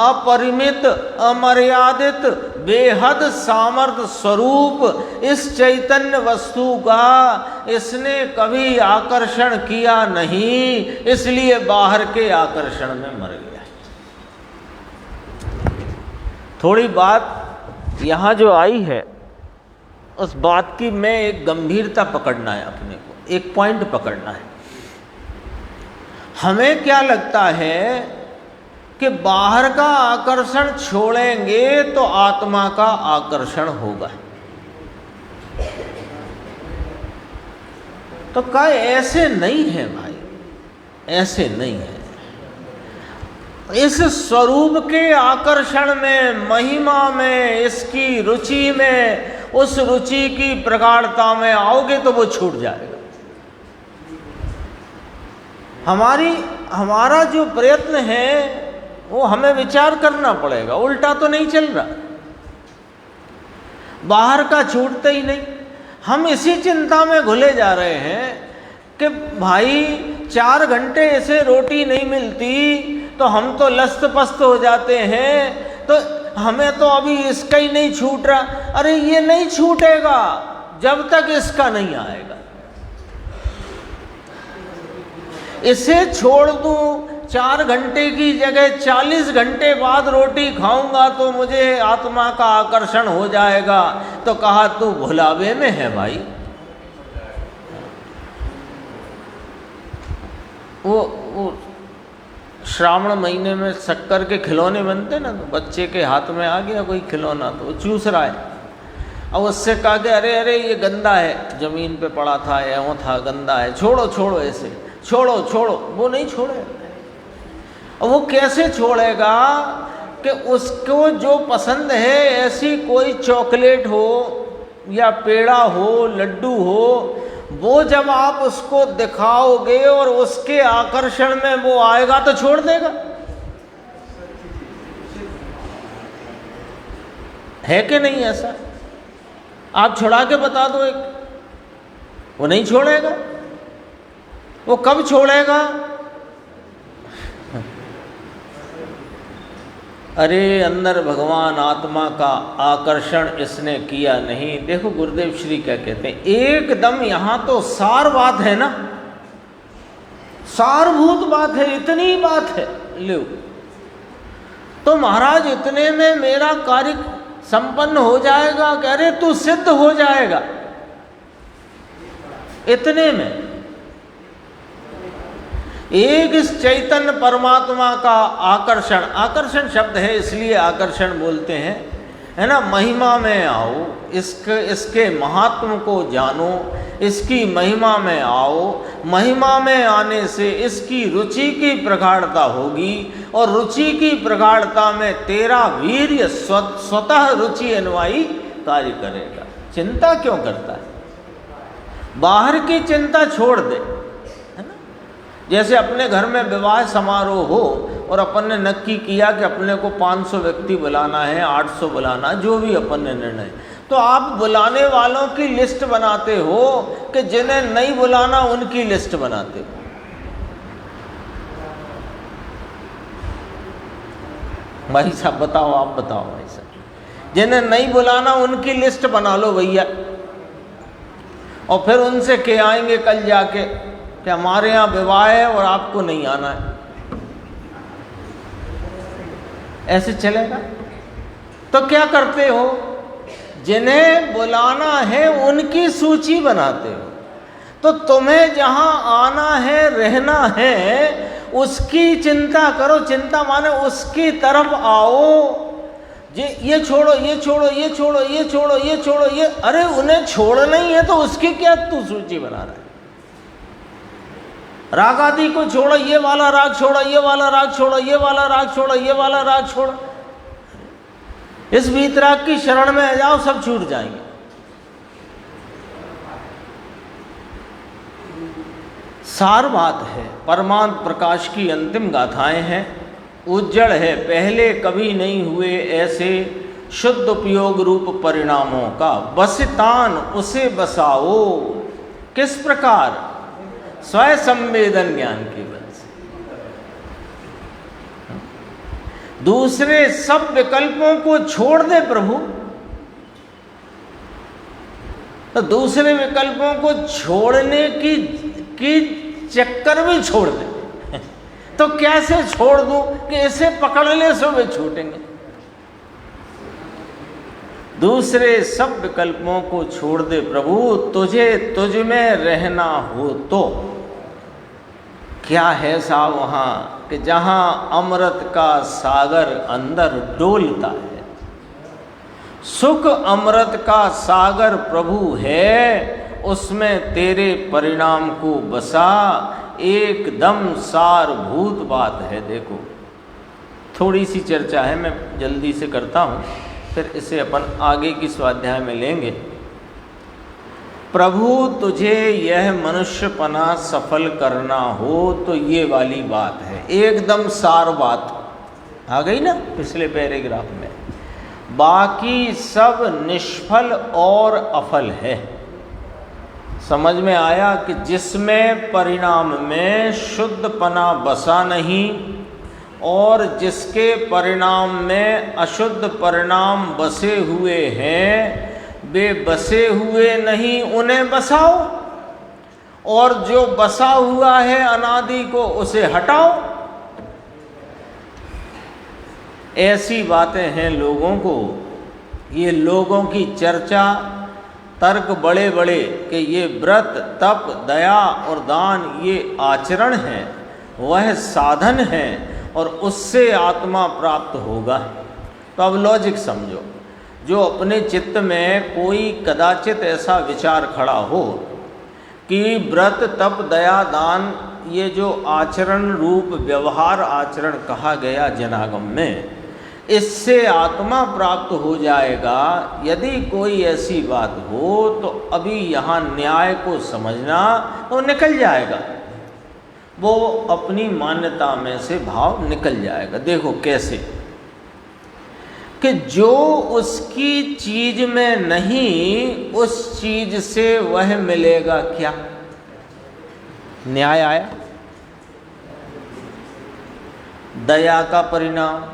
अपरिमित, अमर्यादित, बेहद सामर्थ्य स्वरूप इस चैतन्य वस्तु का इसने कभी आकर्षण किया नहीं, इसलिए बाहर के आकर्षण में मर गया। थोड़ी बात यहाँ जो आई है उस बात की में एक गंभीरता पकड़ना है, अपने को एक पॉइंट पकड़ना है। हमें क्या लगता है कि बाहर का आकर्षण छोड़ेंगे तो आत्मा का आकर्षण होगा। तो कहा ऐसे नहीं है भाई, ऐसे नहीं है। इस स्वरूप के आकर्षण में, महिमा में, इसकी रुचि में, उस रुचि की प्रगाढ़ता में आओगे तो वो छूट जाएगा। हमारा जो प्रयत्न है वो हमें विचार करना पड़ेगा, उल्टा तो नहीं चल रहा, बाहर का छूटते ही नहीं। हम इसी चिंता में घुले जा रहे हैं कि भाई 4 घंटे ऐसे रोटी नहीं मिलती तो हम तो लस्त पस्त हो जाते हैं, तो हमें तो अभी इसका ही नहीं छूट रहा। अरे ये नहीं छूटेगा जब तक इसका नहीं आएगा। इसे छोड़ दूं, 4 घंटे की जगह 40 घंटे बाद रोटी खाऊंगा तो मुझे आत्मा का आकर्षण हो जाएगा। तो कहा तू भुलावे में है भाई। वो श्रावण महीने में शक्कर के खिलौने बनते ना, तो बच्चे के हाथ में आ गया कोई खिलौना तो वो चूस रहा है। अब उससे कहा कि अरे अरे ये गंदा है, जमीन पे पड़ा था, ऐसा था, गंदा है, छोड़ो छोड़ो, ऐसे छोड़ो छोड़ो। वो नहीं छोड़ेगा। वो कैसे छोड़ेगा कि उसको जो पसंद है, ऐसी कोई चॉकलेट हो या पेड़ा हो, लड्डू हो, वो जब आप उसको दिखाओगे और उसके आकर्षण में वो आएगा तो छोड़ देगा। है कि नहीं ऐसा? आप छुड़ा के बता दो एक, वो नहीं छोड़ेगा। वो कब छोड़ेगा? अरे अंदर भगवान आत्मा का आकर्षण इसने किया नहीं। देखो गुरुदेव श्री क्या कहते हैं, एकदम यहां तो सार बात है ना, सारभूत बात है, इतनी बात है। लो तो महाराज इतने में मेरा कार्य संपन्न हो जाएगा। कह रहे तू सिद्ध हो जाएगा इतने में। एक इस चैतन्य परमात्मा का आकर्षण, आकर्षण शब्द है इसलिए आकर्षण बोलते हैं, है ना। महिमा में आओ, इसके महात्म को जानो, इसकी महिमा में आओ। महिमा में आने से इसकी रुचि की प्रगाढ़ता होगी और रुचि की प्रगाढ़ता में तेरा वीर्य स्वतः रुचि अनुयायी कार्य करेगा। चिंता क्यों करता है? बाहर की चिंता छोड़ दे, है ना। जैसे अपने घर में विवाह समारोह हो और अपन ने नक्की किया कि अपने को 500 व्यक्ति बुलाना है, 800 बुलाना, जो भी अपन ने निर्णय, तो आप बुलाने वालों की लिस्ट बनाते हो कि जिन्हें नहीं बुलाना उनकी लिस्ट बनाते हो। भाई साहब बताओ, आप बताओ भाई साहब, जिन्हें नहीं बुलाना उनकी लिस्ट बना लो भैया, और फिर उनसे कह आएंगे कल जाके कि हमारे यहाँ विवाह है और आपको नहीं आना है। ऐसे चलेगा? तो क्या करते हो, जिन्हें बुलाना है उनकी सूची बनाते हो। तो तुम्हें जहाँ आना है, रहना है, उसकी चिंता करो। चिंता माने उसकी तरफ आओ। ये छोड़ो, ये छोड़ो, ये छोड़ो, ये छोड़ो, ये छोड़ो, ये, अरे उन्हें छोड़ना ही है तो उसकी क्या तू सूची बना रहा है? राग आदि को छोड़ो, ये वाला राग छोड़ो, ये वाला राग छोड़ो, ये वाला राग छोड़ो, ये वाला राग छोड़ो। इस वीतराग की शरण में आ जाओ, सब छूट जाएंगे। सार बात है, परमात्म प्रकाश की अंतिम गाथाएं हैं। उज्जड़ है पहले कभी नहीं हुए ऐसे शुद्ध उपयोग रूप परिणामों का, बसितान उसे बसाओ। किस प्रकार? स्वयं संवेदन ज्ञान की बल से। दूसरे सब विकल्पों को छोड़ दे प्रभु। तो दूसरे विकल्पों को छोड़ने की चक्कर भी छोड़ दे। तो कैसे छोड़ दूं कि इसे पकड़ ले सो वे छूटेंगे। दूसरे सब विकल्पों को छोड़ दे प्रभु, तुझे तुझ में रहना हो तो। क्या है साहब वहाँ कि जहाँ अमृत का सागर अंदर डोलता है, सुख अमृत का सागर प्रभु है, उसमें तेरे परिणाम को बसा, एकदम सारभूत बात है। देखो थोड़ी सी चर्चा है, मैं जल्दी से करता हूँ, फिर इसे अपन आगे की स्वाध्याय में लेंगे। प्रभु तुझे यह मनुष्यपना सफल करना हो तो ये वाली बात है, एकदम सार बात आ गई ना पिछले पैराग्राफ में। बाकी सब निष्फल और अफल है। समझ में आया कि जिसमें परिणाम में शुद्धपना बसा नहीं और जिसके परिणाम में अशुद्ध परिणाम बसे हुए हैं, वे बसे हुए नहीं, उन्हें बसाओ, और जो बसा हुआ है अनादि को उसे हटाओ। ऐसी बातें हैं लोगों को, ये लोगों की चर्चा, तर्क बड़े बड़े कि ये व्रत तप दया और दान ये आचरण है, वह साधन है और उससे आत्मा प्राप्त होगा। तो अब लॉजिक समझो, जो अपने चित्त में कोई कदाचित ऐसा विचार खड़ा हो कि व्रत तप दया दान ये जो आचरण रूप व्यवहार आचरण कहा गया जनागम में, इससे आत्मा प्राप्त हो जाएगा, यदि कोई ऐसी बात हो तो अभी यहाँ न्याय को समझना तो निकल जाएगा, वो अपनी मान्यता में से भाव निकल जाएगा। देखो कैसे कि जो उसकी चीज में नहीं, उस चीज से वह मिलेगा क्या? न्याय आया। दया का परिणाम,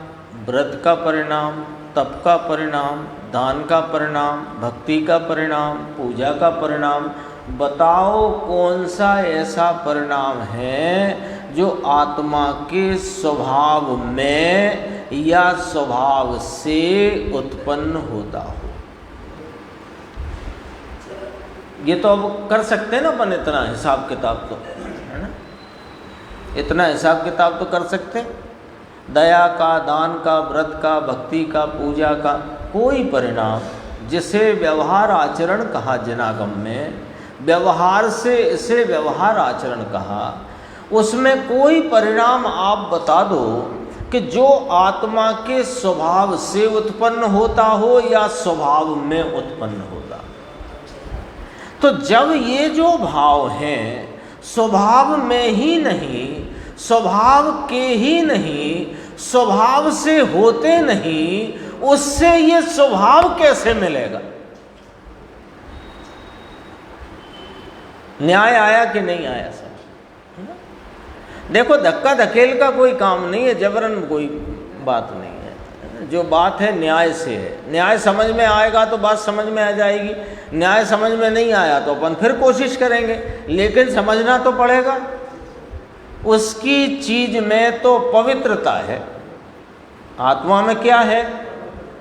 व्रत का परिणाम, तप का परिणाम, दान का परिणाम, भक्ति का परिणाम, पूजा का परिणाम। बताओ कौन सा ऐसा परिणाम है जो आत्मा के स्वभाव में या स्वभाव से उत्पन्न होता हो? ये तो अब कर सकते हैं ना अपन, इतना हिसाब किताब तो है ना, इतना हिसाब किताब तो कर सकते हैं। दया का, दान का, व्रत का, भक्ति का, पूजा का कोई परिणाम जिसे व्यवहार आचरण कहा जनागम में, व्यवहार से इसे व्यवहार आचरण कहा, उसमें कोई परिणाम आप बता दो कि जो आत्मा के स्वभाव से उत्पन्न होता हो या स्वभाव में उत्पन्न होता। तो जब ये जो भाव हैं स्वभाव में ही नहीं, स्वभाव के ही नहीं, स्वभाव से होते नहीं, उससे ये स्वभाव कैसे मिलेगा? न्याय आया कि नहीं आया? सब देखो, धक्का धकेल का कोई काम नहीं है, जबरन कोई बात नहीं है। जो बात है न्याय से है। न्याय समझ में आएगा तो बात समझ में आ जाएगी, न्याय समझ में नहीं आया तो अपन फिर कोशिश करेंगे, लेकिन समझना तो पड़ेगा। उसकी चीज में तो पवित्रता है, आत्मा में क्या है?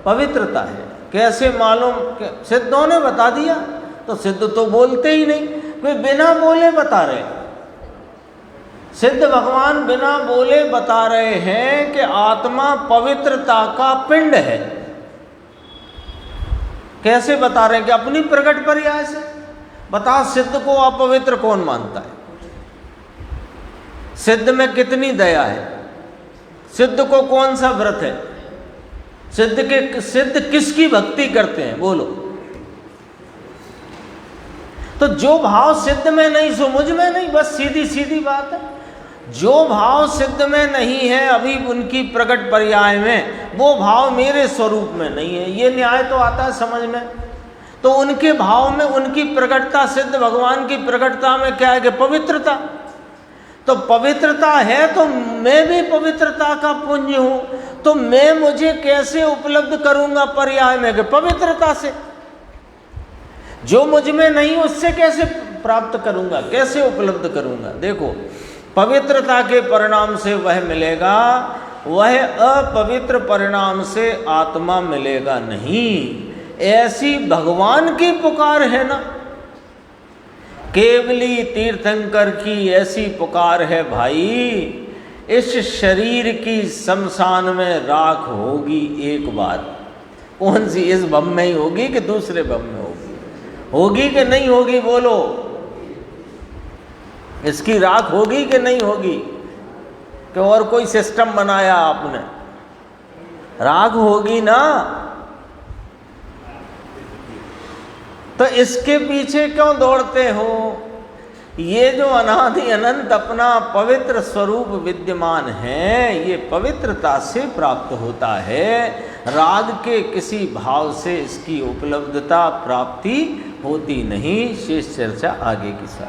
पवित्रता है। कैसे मालूम? सिद्धों ने बता दिया। तो सिद्ध तो बोलते ही नहीं, वे बिना बोले बता रहे। सिद्ध भगवान बिना बोले बता रहे हैं कि आत्मा पवित्रता का पिंड है। कैसे बता रहे हैं? कि अपनी प्रकट पर्याय से। बता, सिद्ध को अपवित्र कौन मानता है? सिद्ध में कितनी दया है? सिद्ध को कौन सा व्रत है? सिद्ध किसकी भक्ति करते हैं? बोलो। तो जो भाव सिद्ध में नहीं सो मुझ में नहीं, बस सीधी सीधी बात है। जो भाव सिद्ध में नहीं है अभी उनकी प्रकट पर्याय में, वो भाव मेरे स्वरूप में नहीं है। ये न्याय तो आता है समझ में। तो उनके भाव में उनकी प्रकटता, सिद्ध भगवान की प्रकटता में क्या है? कि पवित्रता। तो पवित्रता है तो मैं भी पवित्रता का पुंज हूं, तो मैं मुझे कैसे उपलब्ध करूंगा पर्याय में? कि पवित्रता से। जो मुझ में नहीं उससे कैसे प्राप्त करूंगा, कैसे उपलब्ध करूंगा? देखो, पवित्रता के परिणाम से वह मिलेगा, वह अपवित्र परिणाम से आत्मा मिलेगा नहीं। ऐसी भगवान की पुकार है ना, केवली तीर्थंकर की ऐसी पुकार है भाई इस शरीर की शमशान में राख होगी एक बार। कौन सी? इस भव में ही होगी कि दूसरे भव में होगी? होगी कि नहीं होगी? बोलो, इसकी राख होगी कि नहीं होगी? कि और कोई सिस्टम बनाया आपने? राख होगी ना। तो इसके पीछे क्यों दौड़ते हो? ये जो अनादि अनंत अपना पवित्र स्वरूप विद्यमान है, ये पवित्रता से प्राप्त होता है। राग के किसी भाव से इसकी उपलब्धता प्राप्ति होती नहीं। शेष चर्चा आगे की साथ।